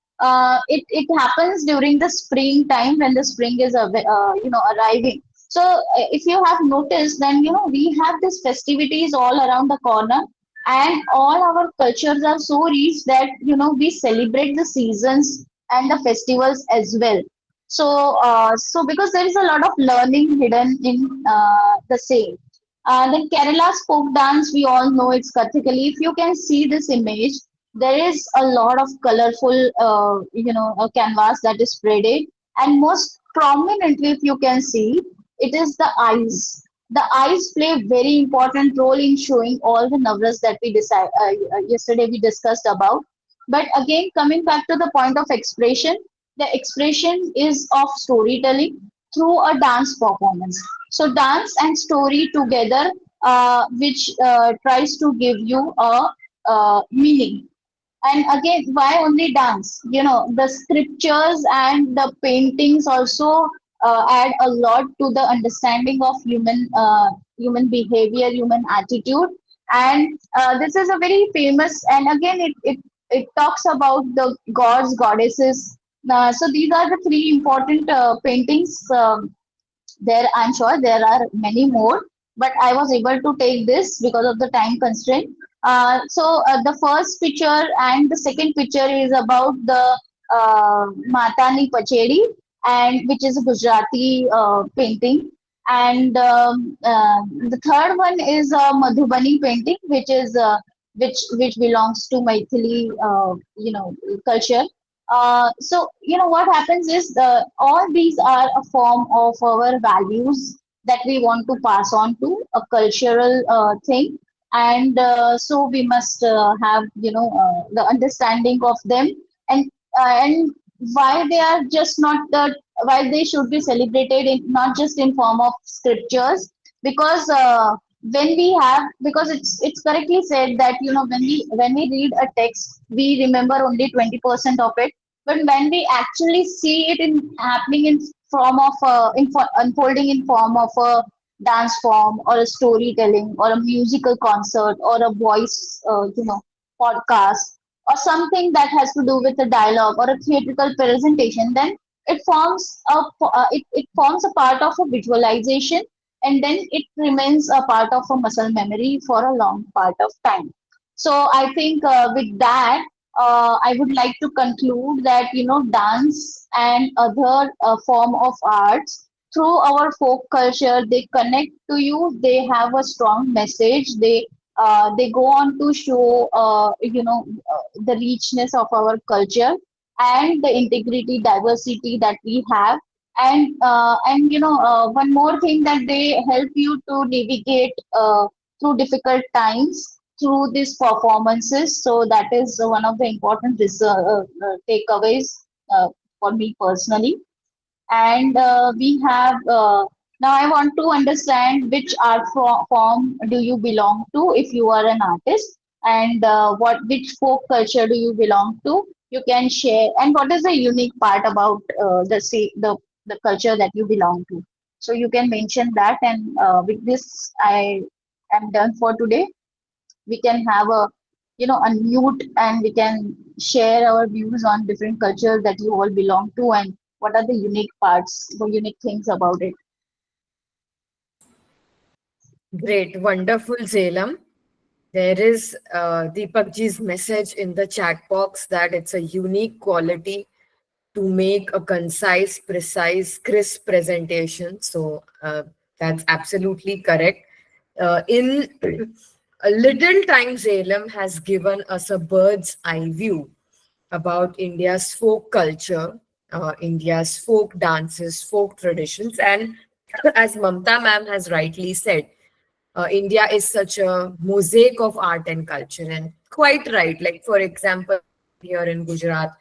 It happens during the spring time, when the spring is arriving. So if you have noticed, then we have these festivities all around the corner, and all our cultures are so rich that we celebrate the seasons and the festivals as well. So so because there is a lot of learning hidden in the same. Then Kerala's folk dance, we all know it's Kathakali. If you can see this image, there is a lot of colorful, canvas that is spreaded, and most prominently, if you can see, it is the eyes. The eyes play a very important role in showing all the navras that yesterday we discussed about. But again, coming back to the point of expression, the expression is of storytelling through a dance performance. So dance and story together, which tries to give you a meaning. And again, why only dance? The scriptures and the paintings also add a lot to the understanding of human behavior, human attitude. And this is a very famous, and again, it talks about the gods, goddesses. So these are the three important paintings. There, I'm sure there are many more, but I was able to take this because of the time constraint. The first picture and the second picture is about the Matani Pachedi, and which is a Gujarati painting. And the third one is a Madhubani painting, which belongs to Maithili, culture. What happens is all these are a form of our values that we want to pass on to a cultural thing, and so we must have the understanding of them, and why they are just not the why they should be celebrated in not just in form of scriptures, because when we have because it's correctly said that when we read a text we remember only 20% of it, but when we actually see it in happening in form of unfolding in form of a dance form or a storytelling or a musical concert or a voice podcast or something that has to do with a dialogue or a theatrical presentation, then it forms a part of a visualization, and then it remains a part of a muscle memory for a long part of time. So I think with that, I would like to conclude that dance and other form of arts through our folk culture, they connect to you. They have a strong message. They go on to show the richness of our culture and the integrity, diversity that we have. And one more thing, that they help you to navigate through difficult times through these performances. So that is one of the important takeaways for me personally. And we have now I want to understand which form do you belong to if you are an artist, and which folk culture do you belong to. You can share, and what is the unique part about the culture that you belong to. So you can mention that, and with this I am done for today. We can have a unmute, and we can share our views on different cultures that you all belong to, and what are the unique parts, the unique things about it. Great, wonderful, Zelam. There is Deepakji's message in the chat box that it's a unique quality to make a concise, precise, crisp presentation. So that's absolutely correct. In a little time, Zalem has given us a bird's eye view about India's folk culture, India's folk dances, folk traditions, and as Mamta ma'am has rightly said, India is such a mosaic of art and culture, and quite right. Like, for example, here in Gujarat,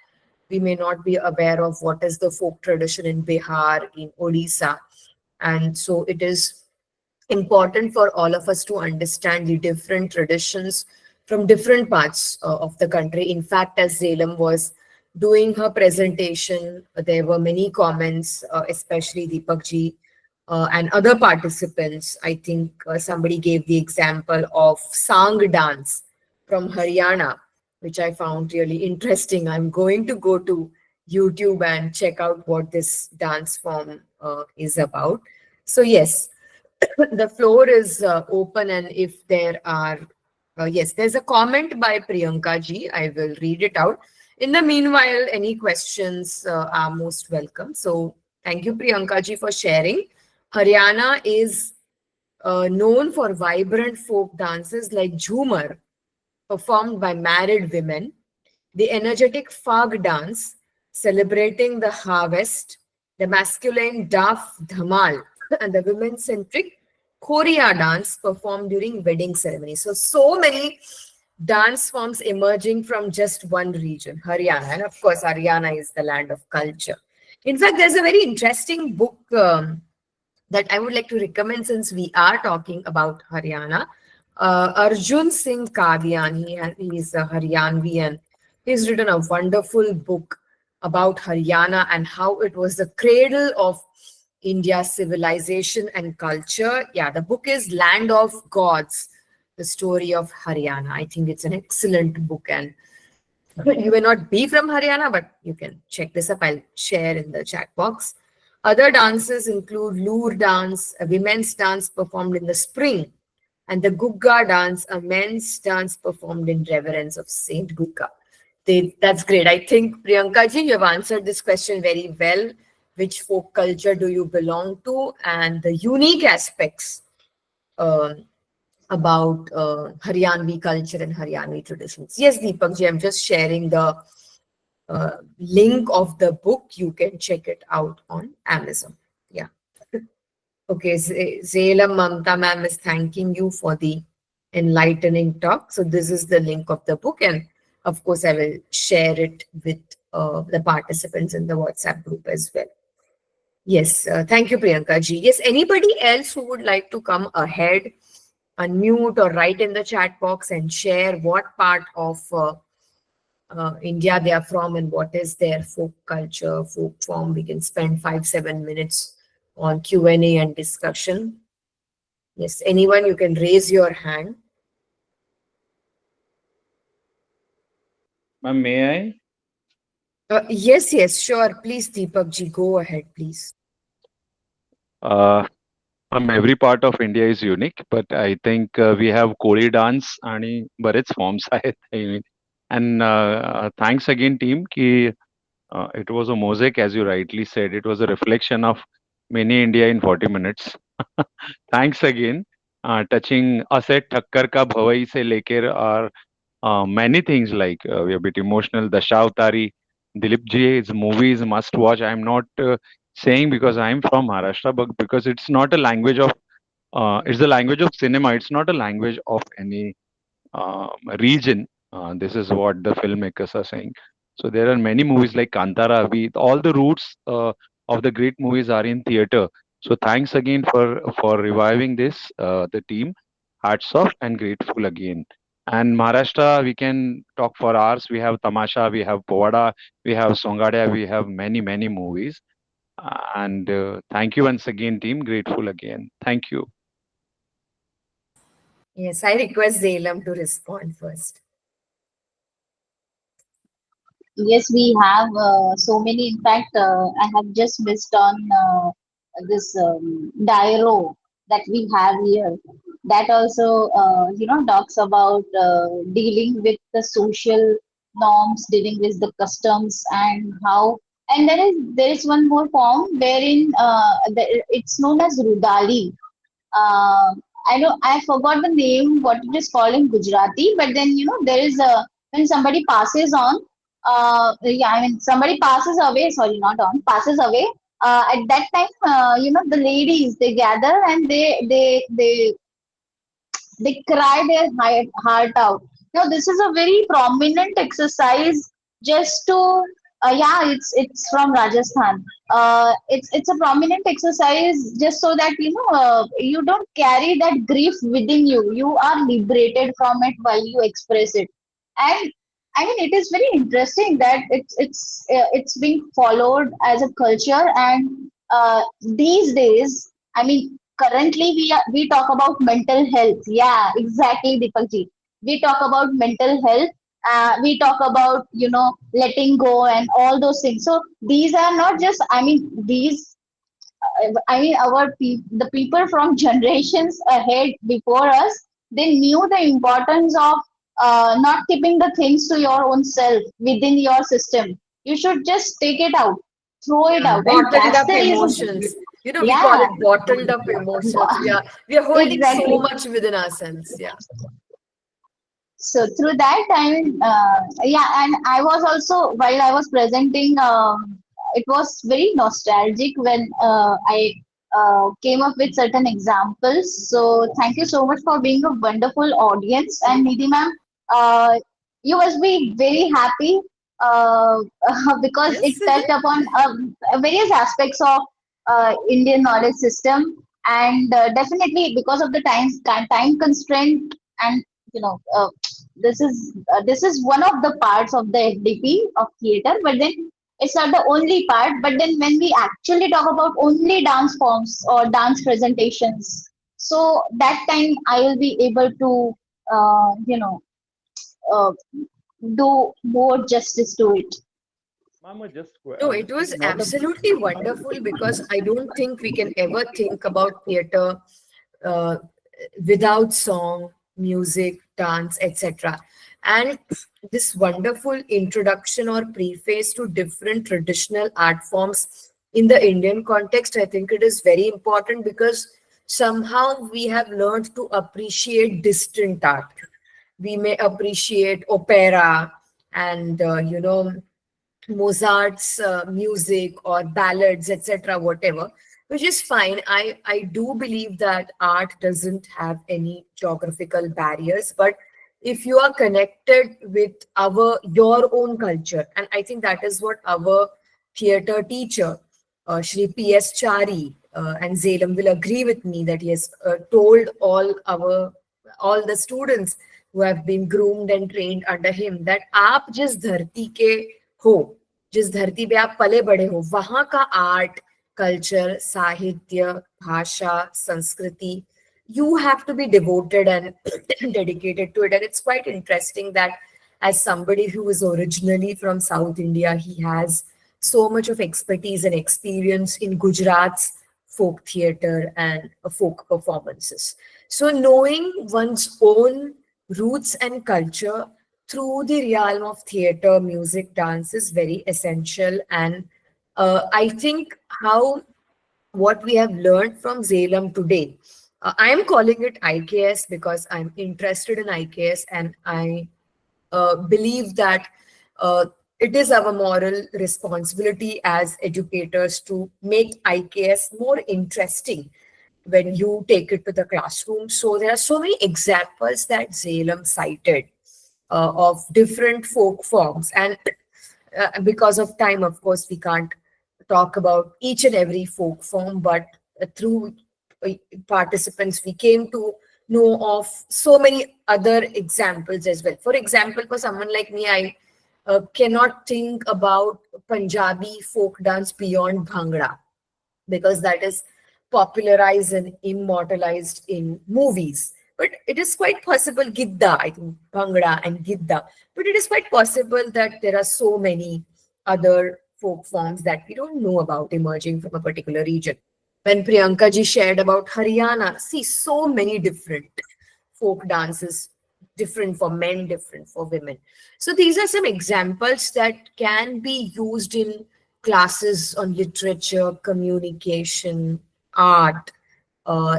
we may not be aware of what is the folk tradition in Bihar, in Odisha. And so it is important for all of us to understand the different traditions from different parts of the country. In fact, as Zalem was doing her presentation, there were many comments, especially Deepak ji and other participants. I think somebody gave the example of Sang dance from Haryana, which I found really interesting. I'm going to go to YouTube and check out what this dance form is about. So, yes, the floor is open, and if there are, yes, there's a comment by Priyanka ji. I will read it out. In the meanwhile, any questions are most welcome. So, thank you, Priyanka ji, for sharing. Haryana is known for vibrant folk dances like Jhumar, performed by married women, the energetic Fag dance, celebrating the harvest, the masculine Daf Dhamal, and the women centric Khoria dance performed during wedding ceremonies. So many dance forms emerging from just one region, Haryana. And of course, Haryana is the land of culture. In fact, there's a very interesting book that I would like to recommend since we are talking about Haryana. Arjun Singh Kadian, he's a Haryanvi, and he's written a wonderful book about Haryana and how it was the cradle of India's civilization and culture. Yeah, the book is Land of Gods, the story of Haryana. I think it's an excellent book, and you may not be from Haryana, but you can check this up. I'll share in the chat box. Other dances include Loor dance, a women's dance performed in the spring, and the Gugga dance, a men's dance performed in reverence of Saint Gugga. That's great. I think, Priyanka ji, you have answered this question very well. Which folk culture do you belong to? And the unique aspects um, about Haryanvi culture and Haryanvi traditions. Yes, Deepak ji, I'm just sharing the link of the book. You can check it out on Amazon. Yeah. Okay, Zayla Mamta ma'am is thanking you for the enlightening talk. So this is the link of the book, and of course I will share it with the participants in the WhatsApp group as well. Yes, thank you, Priyanka ji. Yes, anybody else who would like to come ahead, unmute or write in the chat box and share what part of India they are from and what is their folk culture, folk form. We can spend 5-7 minutes on Q&A and discussion. Yes, anyone, you can raise your hand. Ma'am, may Yes, sure. Please, Deepak ji, go ahead, please. I? Every part of India is unique, but I think we have Koli dance आणि बरेच forms आहेत. I mean, and thanks again, team. It was a mosaic, as you rightly said. It was a reflection of mini India in 40 minutes. Thanks again. Touching Aset Thakkar Ka Bhavai se leker or many things like we are a bit emotional. Dashavtari, Dilip Ji's movies must watch. I'm not saying because I'm from Maharashtra, but because it's not a language of it's the language of cinema. It's not a language of any region. This is what the filmmakers are saying. So there are many movies like Kantara. All the roots of the great movies are in theater. So thanks again for reviving this. The team, hats off and grateful again. And Maharashtra, we can talk for hours. We have Tamasha, we have Povada, we have Songadia, we have many movies. And thank you once again, team. Grateful again. Thank you. Yes, I request Zelam to respond first. Yes, we have so many. In fact, I have just missed on this diaro that we have here. That also, talks about dealing with the social norms, dealing with the customs, and how. And there is one more form wherein it's known as Rudali. uh, I know I forgot the name, what it is called in Gujarati, but then there is a when somebody passes on, yeah, I mean somebody passes away. Sorry, not on, passes away. At that time, the ladies they gather and they cry their heart out. Now, this is a very prominent exercise just to, yeah, it's from Rajasthan. It's a prominent exercise just so that you don't carry that grief within you. You are liberated from it while you express it, and I mean it is very interesting that it's being followed as a culture, and these days, I mean currently we talk about mental health. Yeah, exactly, Deepakji. We talk about mental health. We talk about letting go and all those things. So these are not just, I mean these I mean the people from generations ahead before us, they knew the importance of not keeping the things to your own self within your system. You should just take it out, throw it Yeah, out, and bottled that's up the reason. emotions. We call Yeah. it bottled up emotions. We are holding so Exactly. much within ourselves. Yeah. So through that time, yeah, and I was also while I was presenting, it was very nostalgic when I came up with certain examples. So thank you so much for being a wonderful audience, and Nidhi ma'am, uh, you must be very happy uh, because it Yes. touched upon various aspects of Indian knowledge system, and definitely because of the time constraint And you know, this is one of the parts of the FDP of theater, but then it's not the only part. But then when we actually talk about only dance forms or dance presentations, so that time I will be able to uh, do more justice to it. Ma'am, No, it just was one more. absolutely wonderful because I don't think we can ever think about theater uh, without song, music, dance, etc. And this wonderful introduction or preface to different traditional art forms in the Indian context, I think it is very important because somehow we have learned to appreciate distant art. We may appreciate opera and, Mozart's music or ballads, etc., whatever, which is fine. I do believe that art doesn't have any geographical barriers, but if you are connected with your own culture, and I think that is what our theater teacher, Shri P.S. Chari, and Zalem will agree with me that he has told all the students who have been groomed and trained under him that आप जिस धरती के हो, जिस धरती पे आप पले बड़े हो, वहां का आर्ट कल्चर साहित्य भाषा संस्कृति, you have to be devoted and dedicated to it. And it's quite interesting that as somebody who is originally from South India, he has so much of expertise and experience in Gujarat's folk theater and folk performances. So knowing one's own roots and culture through the realm of theater, music, dance is very essential. And I think how what we have learned from Zalem today. I am calling it IKS because I'm interested in IKS and I believe that uh, it is our moral responsibility as educators to make IKS more interesting when you take it to the classroom. So there are so many examples that Zalem cited of different folk forms. And because of time, of course, we can't talk about each and every folk form, but through uh, participants, we came to know of so many other examples as well. For example, for someone like me, I cannot think about Punjabi folk dance beyond Bhangra because that is popularized and immortalized in movies. But it is quite possible, Gidda, I think Bhangra and Gidda, but it is quite possible that there are so many other folk forms that we don't know about emerging from a particular region. When Priyanka ji shared about Haryana, see so many different folk dances, different for men, different for women. So these are some examples that can be used in classes on literature, communication, art,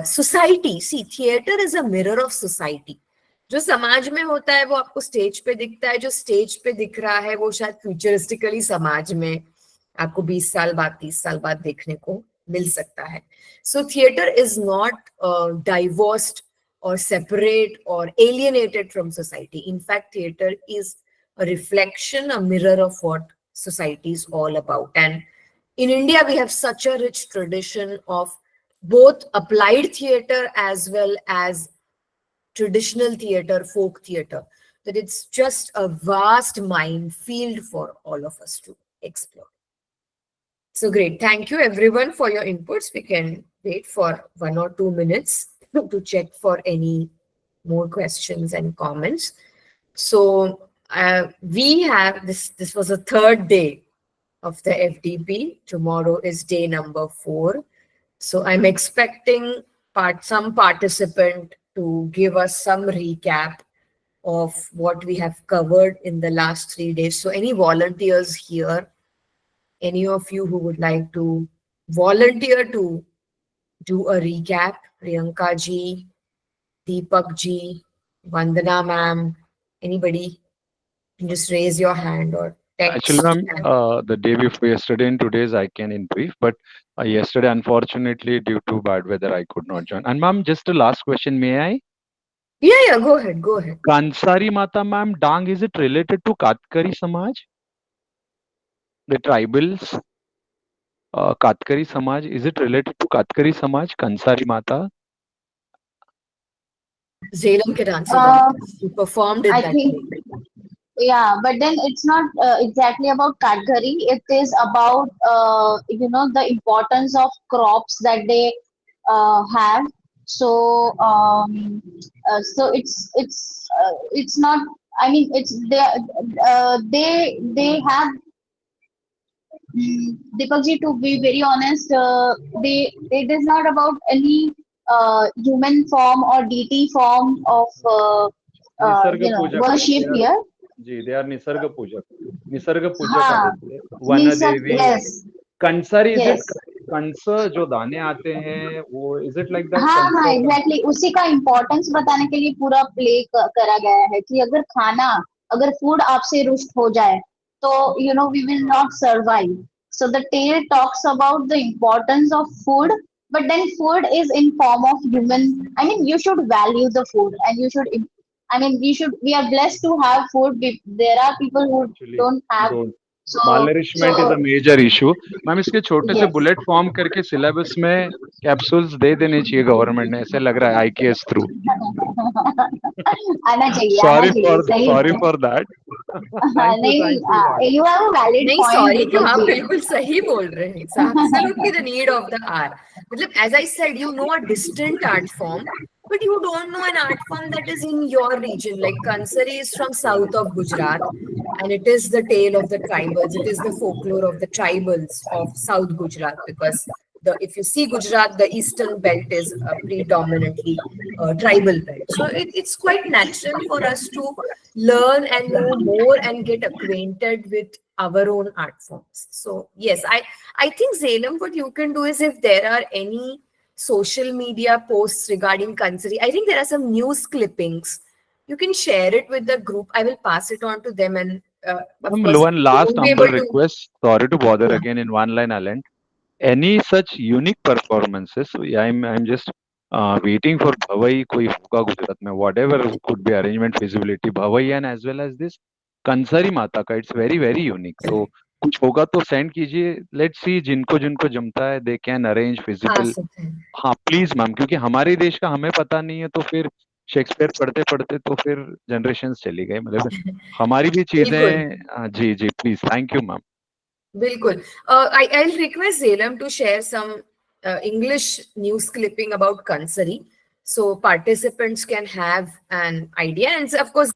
society. See, theater is a mirror of society. जो समाज में होता है वो आपको stage पे दिखता है, जो स्टेज पे दिख रहा है वो शायद फ्यूचरिस्टिकली समाज में आपको 20 साल बाद 30 साल बाद देखने को मिल सकता है. So theater is not divorced or separate or alienated from society. In fact, theater is a reflection, a mirror of what society is all about. And in India, we have such a rich tradition of both applied theater as well as traditional theater, folk theater, that it's just a vast minefield for all of us to explore. So great. Thank you everyone for your inputs. We can wait for 1 or 2 minutes to check for any more questions and comments. So we have this was the third day of the FDP. Tomorrow is day number 4. So I'm expecting some participant to give us some recap of what we have covered in the last 3 days. So any volunteers here, any of you who would like to volunteer to do a recap, Priyanka ji, Deepak ji, Vandana ma'am, anybody, can just raise your hand or Actually, text. ma'am, the day before yesterday and today's I can in brief, but yesterday, unfortunately, due to bad weather, I could not join. And ma'am, just a last question, may I? Yeah, go ahead, go ahead. Kansari Mata, ma'am, Dang, is it related to Katkari Samaj? The tribals, Katkari Samaj, is it related to Katkari Samaj, Kansari Mata? Zalem can answer that. Uh, He performed in I that think, play. yeah, but then it's not exactly about Kadgari. It is about the importance of crops that they have. So it's not. I mean, it's they have. Deepakji, to be very honest, it is not about any human form or deity form of Nisarga पूजक आहेत worship here. They are निसर्ग पूजक. निसर्ग पूजक हाँ, आहेत ते. वनदेवी. yes, कंसारी, इज इट yes. कंस जो दाने आते हैं वो, इज इट लाइक दैट हाँ हाँ, कंस? एग्जैक्टली उसी का इम्पोर्टेंस बताने के लिए पूरा प्ले करा गया है कि अगर फूड आपसे रुष्ट हो जाए तो we will not survive. So the tale talks about the importance of food, but then food is in form of human. I mean, you should value the food, and you should. I mean, we are blessed to have food. There are people who Actually, don't have. don't. So Malnourishment is a major issue. Ma'am इसके छोटे से yes. Bullet form करके syllabus में capsules दे देने चाहिए government ने, ऐसे लग रहा है आईकेएस थ्रू. आना सॉरी चाहिए फॉर सही सॉरी में. For that. हाँ, नहीं, thank you ma'am. You have a valid नहीं पॉइंट सॉरी क्यों, दीपक आप जी. बिल्कुल सही बोल रहे हैं. It's absolutely the need of the hour. मतलब as I said, you know a distant art form, but you don't know an art form that is in your region. Like Kansari is from south of Gujarat, and it is the tale of the tribals. It is the folklore of the tribals of South Gujarat, because if you see Gujarat, the eastern belt is predominantly tribal belt. So it's quite natural for us to learn and know more and get acquainted with our own art forms. So yes, I think Zalem, what you can do is, if there are any social media posts regarding Kansari, I think there are some news clippings. You can share it with the group. I will pass it on to them, and of course, One they last won't be humble able to. request. Sorry to bother Yeah. again in one line, Alan. Any such unique performances? I'm just waiting for Bhavai koi hoga Gujarat mein. Whatever could be arrangement feasibility. Bhavai and as well as this Kansari Mata ka. It's very very unique. So कुछ होगा तो send कीजिए. Let's see जिनको जिनको जमता है they can arrange a feasible. सकते हैं. हाँ प्लीज मैम, क्योंकि हमारे देश का हमें पता नहीं है तो फिर शेक्सपियर पढ़ते पढ़ते तो फिर जनरेशंस चली गई. मतलब हमारी भी बिल्कुल. चीजें. जी जी please. Thank you ma'am. Bilkul. I'll request Zalem to share some English news clipping about Kansari, so participants can have an idea. And of course,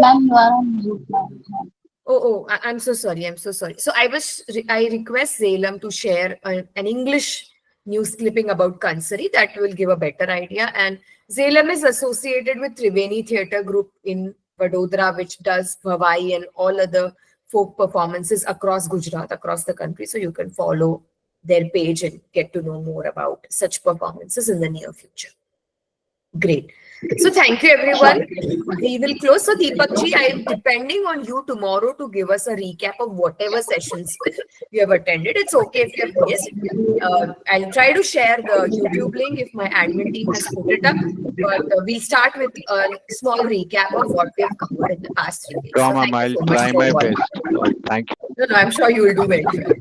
Ma'am, you are on mute, ma'am. I'm so sorry. I'm so sorry. So I request Zalem to share an English news clipping about Kansari that will give a better idea. And Zalem is associated with Triveni Theatre Group in Vadodara, which does Bhavai and all other folk performances across Gujarat, across the country. So you can follow their page and get to know more about such performances in the near future. Great. So thank you, everyone. We will close. So Deepak ji, I am depending on you tomorrow to give us a recap of whatever sessions you have attended. It's okay if you have missed. I'll try to share the YouTube link if my admin team has put it up. But we'll start with a small recap of what we have covered in the past 3 days. Sure, So ma'am. thank you I'll so much try for my watching. best. Thank you. No, I'm sure you will do very well.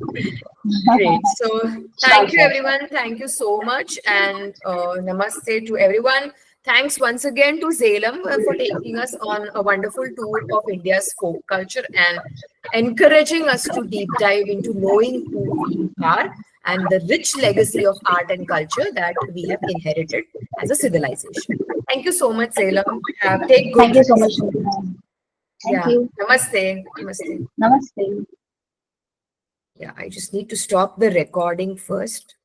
Great. So thank you, Sure. everyone. Thank you so much. And namaste to everyone. Thanks once again to Zalem for taking us on a wonderful tour of India's folk culture and encouraging us to deep dive into knowing who we are and the rich legacy of art and culture that we have inherited as a civilization. Thank you so much, Zalem. Take good Thank you so much, rest. ma'am. Thank Yeah. you. Namaste. Namaste. Namaste. Yeah, I just need to stop the recording first.